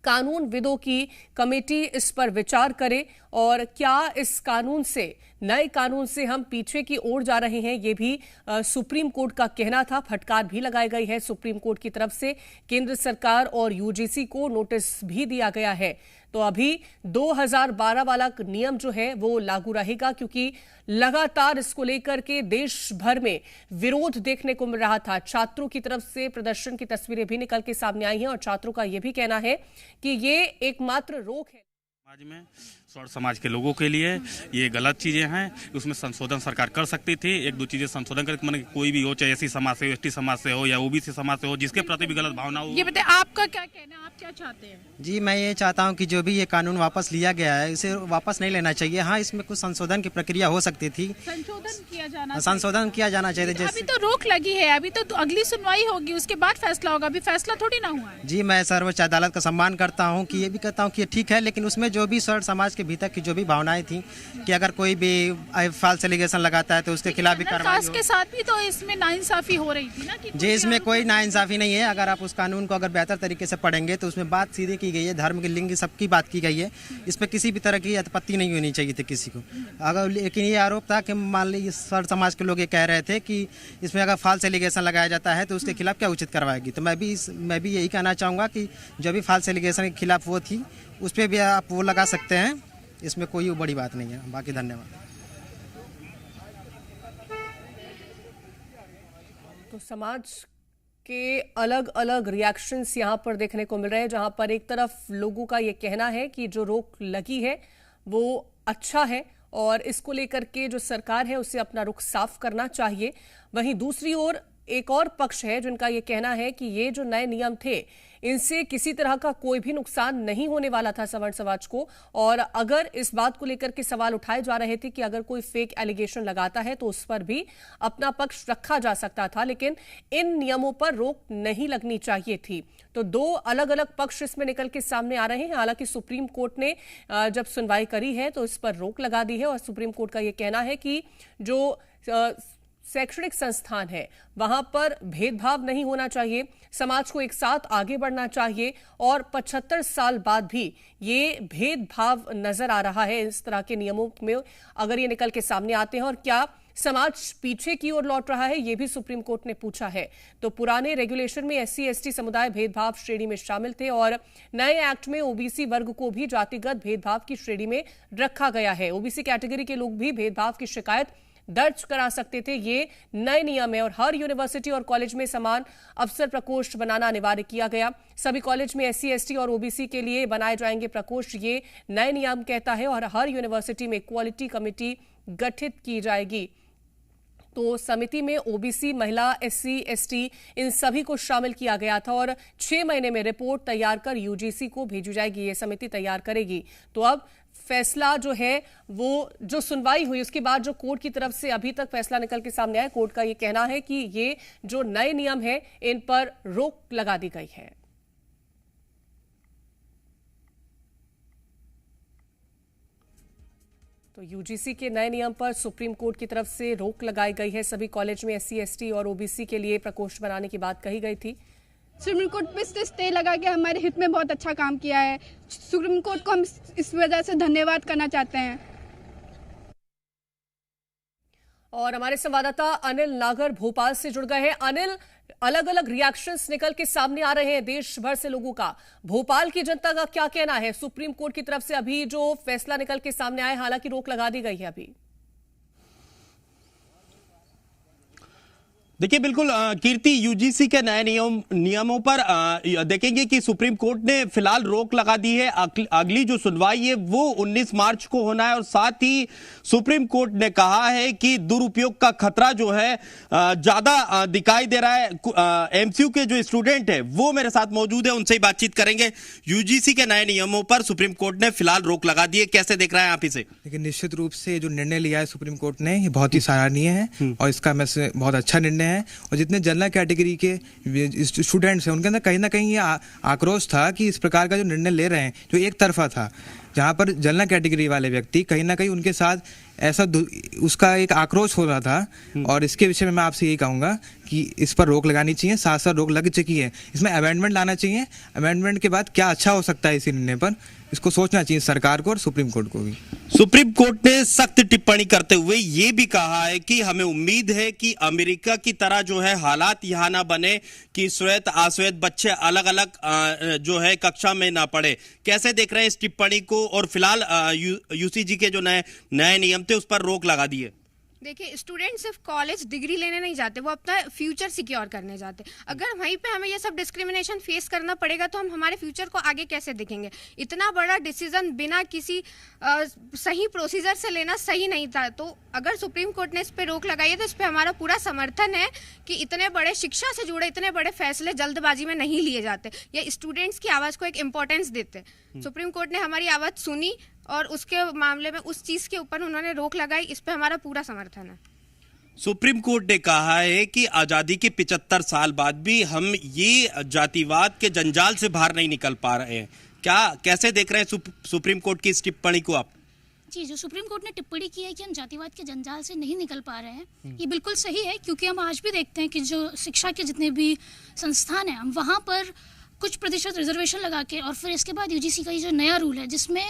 कानूनविदों की कमेटी इस पर विचार करे और क्या इस कानून से, नए कानून से हम पीछे की ओर जा रहे हैं, ये भी सुप्रीम कोर्ट का कहना था। फटकार भी लगाई गई है सुप्रीम कोर्ट की तरफ से। केंद्र सरकार और यूजीसी को नोटिस भी दिया गया है। तो अभी 2012 वाला नियम जो है वो लागू रहेगा, क्योंकि लगातार इसको लेकर के देश भर में विरोध देखने को मिल रहा था। छात्रों की तरफ से प्रदर्शन की तस्वीरें भी निकल के सामने आई हैं और छात्रों का यह भी कहना है कि ये एकमात्र रोक है समाज में, स्वर्ण समाज के लोगों के लिए ये गलत चीजें हैं। उसमें संशोधन सरकार कर सकती थी, एक दो चीजें संशोधन कर, मतलब कोई भी हो, चाहे एससी समाज से हो, एसटी समाज से हो या ओबीसी समाज से हो, जिसके प्रति भी गलत भावना हो। ये बताइए आपका क्या कहना है, आप क्या चाहते हैं? जी मैं ये चाहता हूँ कि जो भी ये कानून वापस लिया गया है इसे वापस नहीं लेना चाहिए। हाँ, इसमें कुछ संशोधन की प्रक्रिया हो सकती थी, संशोधन किया जाना चाहिए। जैसे अभी तो रोक लगी है, अभी तो अगली सुनवाई होगी, उसके बाद फैसला होगा, अभी फैसला थोड़ी ना हुआ है। जी मैं सर्वोच्च अदालत का सम्मान करता हूँ कि ये भी कहता हूँ कि ठीक है, लेकिन उसमें जो भी स्वर्ण समाज के भीतर की जो भी भावनाएं थी कि अगर कोई भी फॉल्स एलिगेशन लगाता है तो उसके खिलाफ भी कार्रवाई हो। के साथ भी तो इसमें नाइंसाफी हो रही थी ना कि जी इसमें कोई नाइंसाफी नहीं है। अगर आप उस कानून को अगर बेहतर तरीके से पढ़ेंगे तो उसमें बात सीधी की गई है, धर्म की, लिंग, सबकी बात की गई है। इस पर किसी भी तरह की आपत्ति नहीं होनी चाहिए थी किसी को। अगर लेकिन ये आरोप था कि मान लीजिए स्वर्ण समाज के लोग ये कह रहे थे कि इसमें अगर फॉल्स एलिगेशन लगाया जाता है तो उसके खिलाफ क्या उचित करवाएगी। तो मैं भी यही कहना चाहूँगा कि जो भी फॉल्स एलिगेशन के खिलाफ वो थी उस पर भी आप वो लगा सकते हैं, इसमें कोई बड़ी बात नहीं है। बाकी धन्यवाद। तो समाज के अलग अलग रिएक्शंस यहां पर देखने को मिल रहे हैं, जहां पर एक तरफ लोगों का यह कहना है कि जो रोक लगी है वो अच्छा है और इसको लेकर के जो सरकार है उसे अपना रुख साफ करना चाहिए। वहीं दूसरी ओर एक और पक्ष है जिनका यह कहना है कि ये जो नए नियम थे इनसे किसी तरह का कोई भी नुकसान नहीं होने वाला था सवर्ण समाज को। और अगर इस बात को लेकर के सवाल उठाए जा रहे थे कि अगर कोई फेक एलिगेशन लगाता है तो उस पर भी अपना पक्ष रखा जा सकता था, लेकिन इन नियमों पर रोक नहीं लगनी चाहिए थी। तो दो अलग अलग पक्ष इसमें निकल के सामने आ रहे हैं। हालांकि सुप्रीम कोर्ट ने जब सुनवाई करी है तो इस पर रोक लगा दी है और सुप्रीम कोर्ट का यह कहना है कि जो शैक्षणिक संस्थान है वहां पर भेदभाव नहीं होना चाहिए, समाज को एक साथ आगे बढ़ना चाहिए। और 75 साल बाद भी ये भेदभाव नजर आ रहा है इस तरह के नियमों में अगर ये निकल के सामने आते हैं। और क्या समाज पीछे की ओर लौट रहा है, यह भी सुप्रीम कोर्ट ने पूछा है। तो पुराने रेगुलेशन में SC/ST समुदाय भेदभाव श्रेणी में शामिल थे और नए एक्ट में OBC वर्ग को भी जातिगत भेदभाव की श्रेणी में रखा गया है। OBC कैटेगरी के लोग भी भेदभाव की शिकायत दर्ज करा सकते थे। ये नए नियम है और हर यूनिवर्सिटी और कॉलेज में समान अफसर प्रकोष्ठ बनाना अनिवार्य किया गया। सभी कॉलेज में SC/ST और OBC के लिए बनाए जाएंगे प्रकोष्ठ, ये नए नियम कहता है। और हर यूनिवर्सिटी में क्वालिटी कमेटी गठित की जाएगी। तो समिति में OBC, महिला, SC/ST इन सभी को शामिल किया गया था और 6 महीने में रिपोर्ट तैयार कर UGC को भेजी जाएगी। ये समिति तैयार करेगी। तो अब फैसला जो है वो जो सुनवाई हुई उसके बाद जो कोर्ट की तरफ से अभी तक फैसला निकल के सामने आया, कोर्ट का ये कहना है कि ये जो नए नियम है इन पर रोक लगा दी गई है। तो UGC के नए नियम पर सुप्रीम कोर्ट की तरफ से रोक लगाई गई है। सभी कॉलेज में SC/ST और OBC के लिए प्रकोष्ठ बनाने की बात कही गई थी। सुप्रीम कोर्ट पे स्टे लगा के हमारे हित में बहुत अच्छा काम किया है। सुप्रीम कोर्ट को हम इस वजह से धन्यवाद करना चाहते हैं। और हमारे संवाददाता अनिल नागर भोपाल से जुड़ गए हैं। अनिल, अलग अलग रिएक्शंस निकल के सामने आ रहे हैं देश भर से लोगों का। भोपाल की जनता का क्या कहना है? सुप्रीम कोर्ट की तरफ से अभी जो फैसला निकल के सामने आया, हालांकि रोक लगा दी गई है अभी। देखिए बिल्कुल कीर्ति, यूजीसी के नए नियमों पर देखेंगे कि सुप्रीम कोर्ट ने फिलहाल रोक लगा दी है। अगली जो सुनवाई है वो 19 मार्च को होना है और साथ ही सुप्रीम कोर्ट ने कहा है कि दुरुपयोग का खतरा जो है ज्यादा दिखाई दे रहा है। एमसीयू के जो स्टूडेंट है वो मेरे साथ मौजूद है, उनसे ही बातचीत करेंगे। यूजीसी के नए नियमों पर सुप्रीम कोर्ट ने फिलहाल रोक लगा दी है, कैसे देख रहे हैं आप इसे? लेकिन निश्चित रूप से जो निर्णय लिया है सुप्रीम कोर्ट ने ये बहुत ही सराहनीय है और इसका मैं बहुत अच्छा निर्णय है। और जितने जनरल कैटेगरी के स्टूडेंट्स हैं उनके अंदर कहीं ना कहीं ये आक्रोश था कि इस प्रकार का जो निर्णय ले रहे हैं जो एक तरफा था, जहां पर जनरल कैटेगरी वाले व्यक्ति कहीं ना कहीं उनके साथ ऐसा उसका एक आक्रोश हो रहा था। और इसके विषय में मैं आपसे यही कहूँगा कि इस पर रोक लगानी चाहिए। साथ साथ रोक लग चुकी है, इसमें अमेंडमेंट लाना चाहिए। अमेंडमेंट के बाद क्या अच्छा हो सकता है इसी निर्णय पर, इसको सोचना चाहिए सरकार को और सुप्रीम कोर्ट को भी। सुप्रीम कोर्ट ने सख्त टिप्पणी करते हुए ये भी कहा है कि हमें उम्मीद है कि अमेरिका की तरह जो है हालात यहाँ ना बने कि श्वेत अश्वेत बच्चे अलग अलग जो है कक्षा में ना पढ़े। कैसे देख रहे हैं इस टिप्पणी को? और फिलहाल यूजीसी के जो नए नियम थे उस पर रोक लगा दी है। देखिए, स्टूडेंट सिर्फ कॉलेज डिग्री लेने नहीं जाते, वो अपना फ्यूचर सिक्योर करने जाते। अगर वहीं पे हमें ये सब डिस्क्रिमिनेशन फेस करना पड़ेगा तो हम हमारे फ्यूचर को आगे कैसे देखेंगे? इतना बड़ा डिसीजन बिना किसी सही प्रोसीजर से लेना सही नहीं था। तो अगर सुप्रीम कोर्ट ने इस पे रोक लगाई है तो इस पे हमारा पूरा समर्थन है कि इतने बड़े शिक्षा से जुड़े इतने बड़े फैसले जल्दबाजी में नहीं लिए जाते। ये स्टूडेंट्स की आवाज़ को एक इम्पोर्टेंस देते। सुप्रीम कोर्ट ने हमारी आवाज़ सुनी और उसके मामले में उस चीज के ऊपर उन्होंने रोक लगाई, इस पे हमारा पूरा समर्थन है। सुप्रीम कोर्ट ने कहा है कि आजादी के 75 साल बाद भी हम ये जातिवाद के जंजाल से बाहर नहीं निकल पा रहे हैं। कैसे देख रहे हैं सुप्रीम कोर्ट की इस टिप्पणी को आप? जी, जो सुप्रीम कोर्ट ने टिप्पणी की है कि हम जातिवाद के जंजाल से नहीं निकल पा रहे हैं, ये बिल्कुल सही है। क्योंकि हम आज भी देखते हैं कि जो शिक्षा के जितने भी संस्थान हैं, हम वहाँ पर कुछ प्रतिशत रिजर्वेशन लगा के और फिर इसके बाद यूजीसी का ये जो नया रूल है जिसमें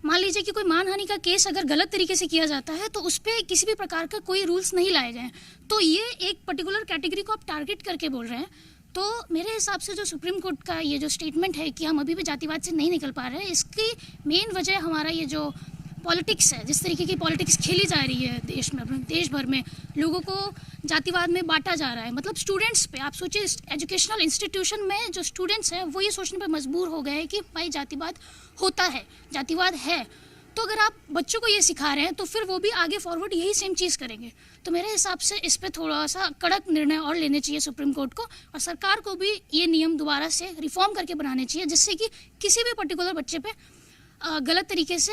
मान लीजिए कि कोई मानहानि का केस अगर गलत तरीके से किया जाता है तो उस पर किसी भी प्रकार का कोई रूल्स नहीं लाए गए। तो ये एक पर्टिकुलर कैटेगरी को आप टारगेट करके बोल रहे हैं। तो मेरे हिसाब से जो सुप्रीम कोर्ट का ये जो स्टेटमेंट है कि हम अभी भी जातिवाद से नहीं निकल पा रहे हैं, इसकी मेन वजह हमारा ये जो पॉलिटिक्स है, जिस तरीके की पॉलिटिक्स खेली जा रही है देश में, अपने देश भर में लोगों को जातिवाद में बांटा जा रहा है। मतलब स्टूडेंट्स पे आप सोचिए, एजुकेशनल इंस्टीट्यूशन में जो स्टूडेंट्स हैं वो ये सोचने पे मजबूर हो गए हैं कि भाई जातिवाद होता है, जातिवाद है। तो अगर आप बच्चों को ये सिखा रहे हैं तो फिर वो भी आगे फॉरवर्ड यही सेम चीज़ करेंगे। तो मेरे हिसाब से इस पर थोड़ा सा कड़क निर्णय और लेने चाहिए सुप्रीम कोर्ट को, और सरकार को भी ये नियम दोबारा से रिफॉर्म करके बनाने चाहिए जिससे कि किसी भी पर्टिकुलर बच्चे पे गलत तरीके से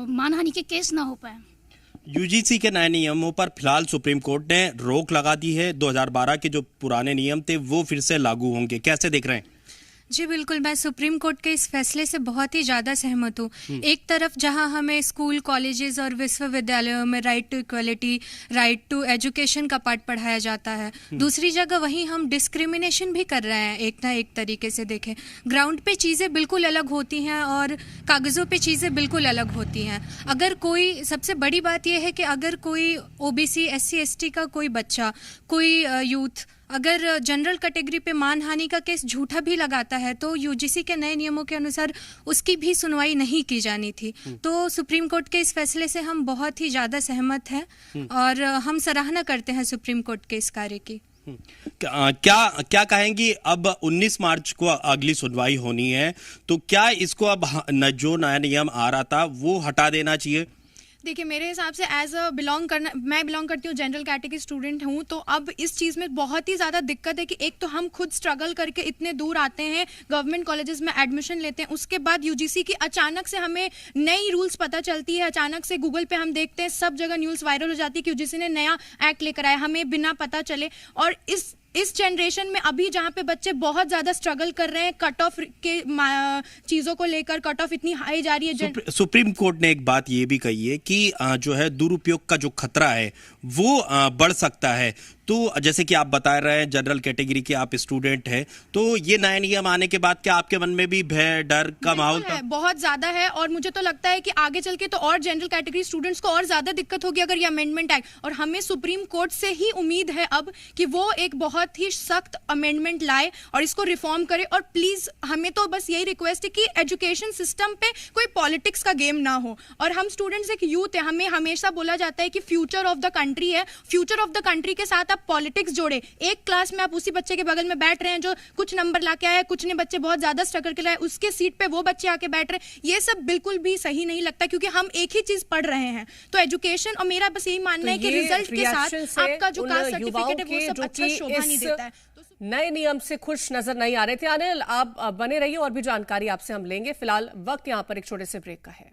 मानहानि के केस ना हो पाए। यूजीसी के नए नियमों पर फिलहाल सुप्रीम कोर्ट ने रोक लगा दी है। 2012 के जो पुराने नियम थे वो फिर से लागू होंगे, कैसे देख रहे हैं? जी बिल्कुल, मैं सुप्रीम कोर्ट के इस फैसले से बहुत ही ज़्यादा सहमत हूँ। एक तरफ जहाँ हमें स्कूल, कॉलेजेस और विश्वविद्यालयों में right to equality, right to education का पाठ पढ़ाया जाता है, दूसरी जगह वहीं हम डिस्क्रिमिनेशन भी कर रहे हैं एक ना एक तरीके से। देखें, ग्राउंड पे चीज़ें बिल्कुल अलग होती हैं और कागज़ों पे चीज़ें बिल्कुल अलग होती हैं। अगर कोई, सबसे बड़ी बात यह है कि अगर कोई ओबीसी, SC, ST का कोई बच्चा, कोई यूथ अगर जनरल कैटेगरी पे मानहानि का केस झूठा भी लगाता है तो यूजीसी के नए नियमों के अनुसार उसकी भी सुनवाई नहीं की जानी थी। तो सुप्रीम कोर्ट के इस फैसले से हम बहुत ही ज़्यादा सहमत हैं और हम सराहना करते हैं सुप्रीम कोर्ट के इस कार्य की। क्या कहेंगी? अब 19 मार्च को अगली सुनवाई होनी है, तो क्या इसको अब जो नया नियम आ रहा था वो हटा देना चाहिए? देखिए, मेरे हिसाब से मैं बिलोंग करती हूँ, जनरल कैटेगरी स्टूडेंट हूँ, तो अब इस चीज़ में बहुत ही ज़्यादा दिक्कत है कि एक तो हम खुद स्ट्रगल करके इतने दूर आते हैं, गवर्नमेंट कॉलेजेस में एडमिशन लेते हैं, उसके बाद यूजीसी की अचानक से हमें नई रूल्स पता चलती है, अचानक से गूगल पे हम देखते हैं, सब जगह न्यूज़ वायरल हो जाती है कि यूजीसी ने नया एक्ट लेकर आया, हमें बिना पता चले। और इस जनरेशन में अभी जहाँ पे बच्चे बहुत ज़्यादा स्ट्रगल कर रहे हैं, कट ऑफ के चीज़ों को लेकर, कट ऑफ इतनी हाई जा रही है। सुप्रीम कोर्ट ने एक बात ये भी कही है कि जो है दुरुपयोग का जो खतरा है वो बढ़ सकता है। तो जैसे कि आप बता रहे हैं जनरल कैटेगरी के आप स्टूडेंट हैं, तो ये नए नियम आने के बाद क्या आपके मन में भी भय, डर का माहौल था? बहुत ज़्यादा है और मुझे तो लगता है कि आगे चल के तो और जनरल कैटेगरी स्टूडेंट्स को और ज़्यादा दिक्कत होगी अगर ये अमेंडमेंट आए। और हमें सुप्रीम कोर्ट से ही उम्मीद है अब कि वो एक बहुत ही सख्त अमेंडमेंट लाए और इसको रिफॉर्म करे। और प्लीज़ हमें तो बस यही रिक्वेस्ट है कि एजुकेशन सिस्टम पे कोई पॉलिटिक्स का गेम ना हो। और हम स्टूडेंट्स एक यूथ है, हमें हमेशा बोला जाता है कि फ्यूचर ऑफ द कंट्री है, फ्यूचर ऑफ द कंट्री के साथ आप पॉलिटिक्स जोड़े। एक क्लास में आप उसी बच्चे के बगल में बैठ रहे हैं जो कुछ नंबर लाके आया है, कुछ ने बच्चे बहुत ज्यादा स्ट्रगल कर रहे हैं, उसके सीट पे वो बच्चे आके बैठ रहे हैं, ये सब बिल्कुल भी सही नहीं लगता क्योंकि हम एक ही चीज पढ़ रहे हैं। तो एजुकेशन, और मेरा बस यही मानना है कि रिजल्ट के साथ आपका जो कास्ट सर्टिफिकेट है वो सब अच्छा शोभा नहीं देता है। नए नियम से खुश नजर नहीं आ रहे थे। अनिल, आप बने रहिए और भी जानकारी आपसे हम लेंगे। फिलहाल वक्त यहाँ पर एक छोटे से ब्रेक का है।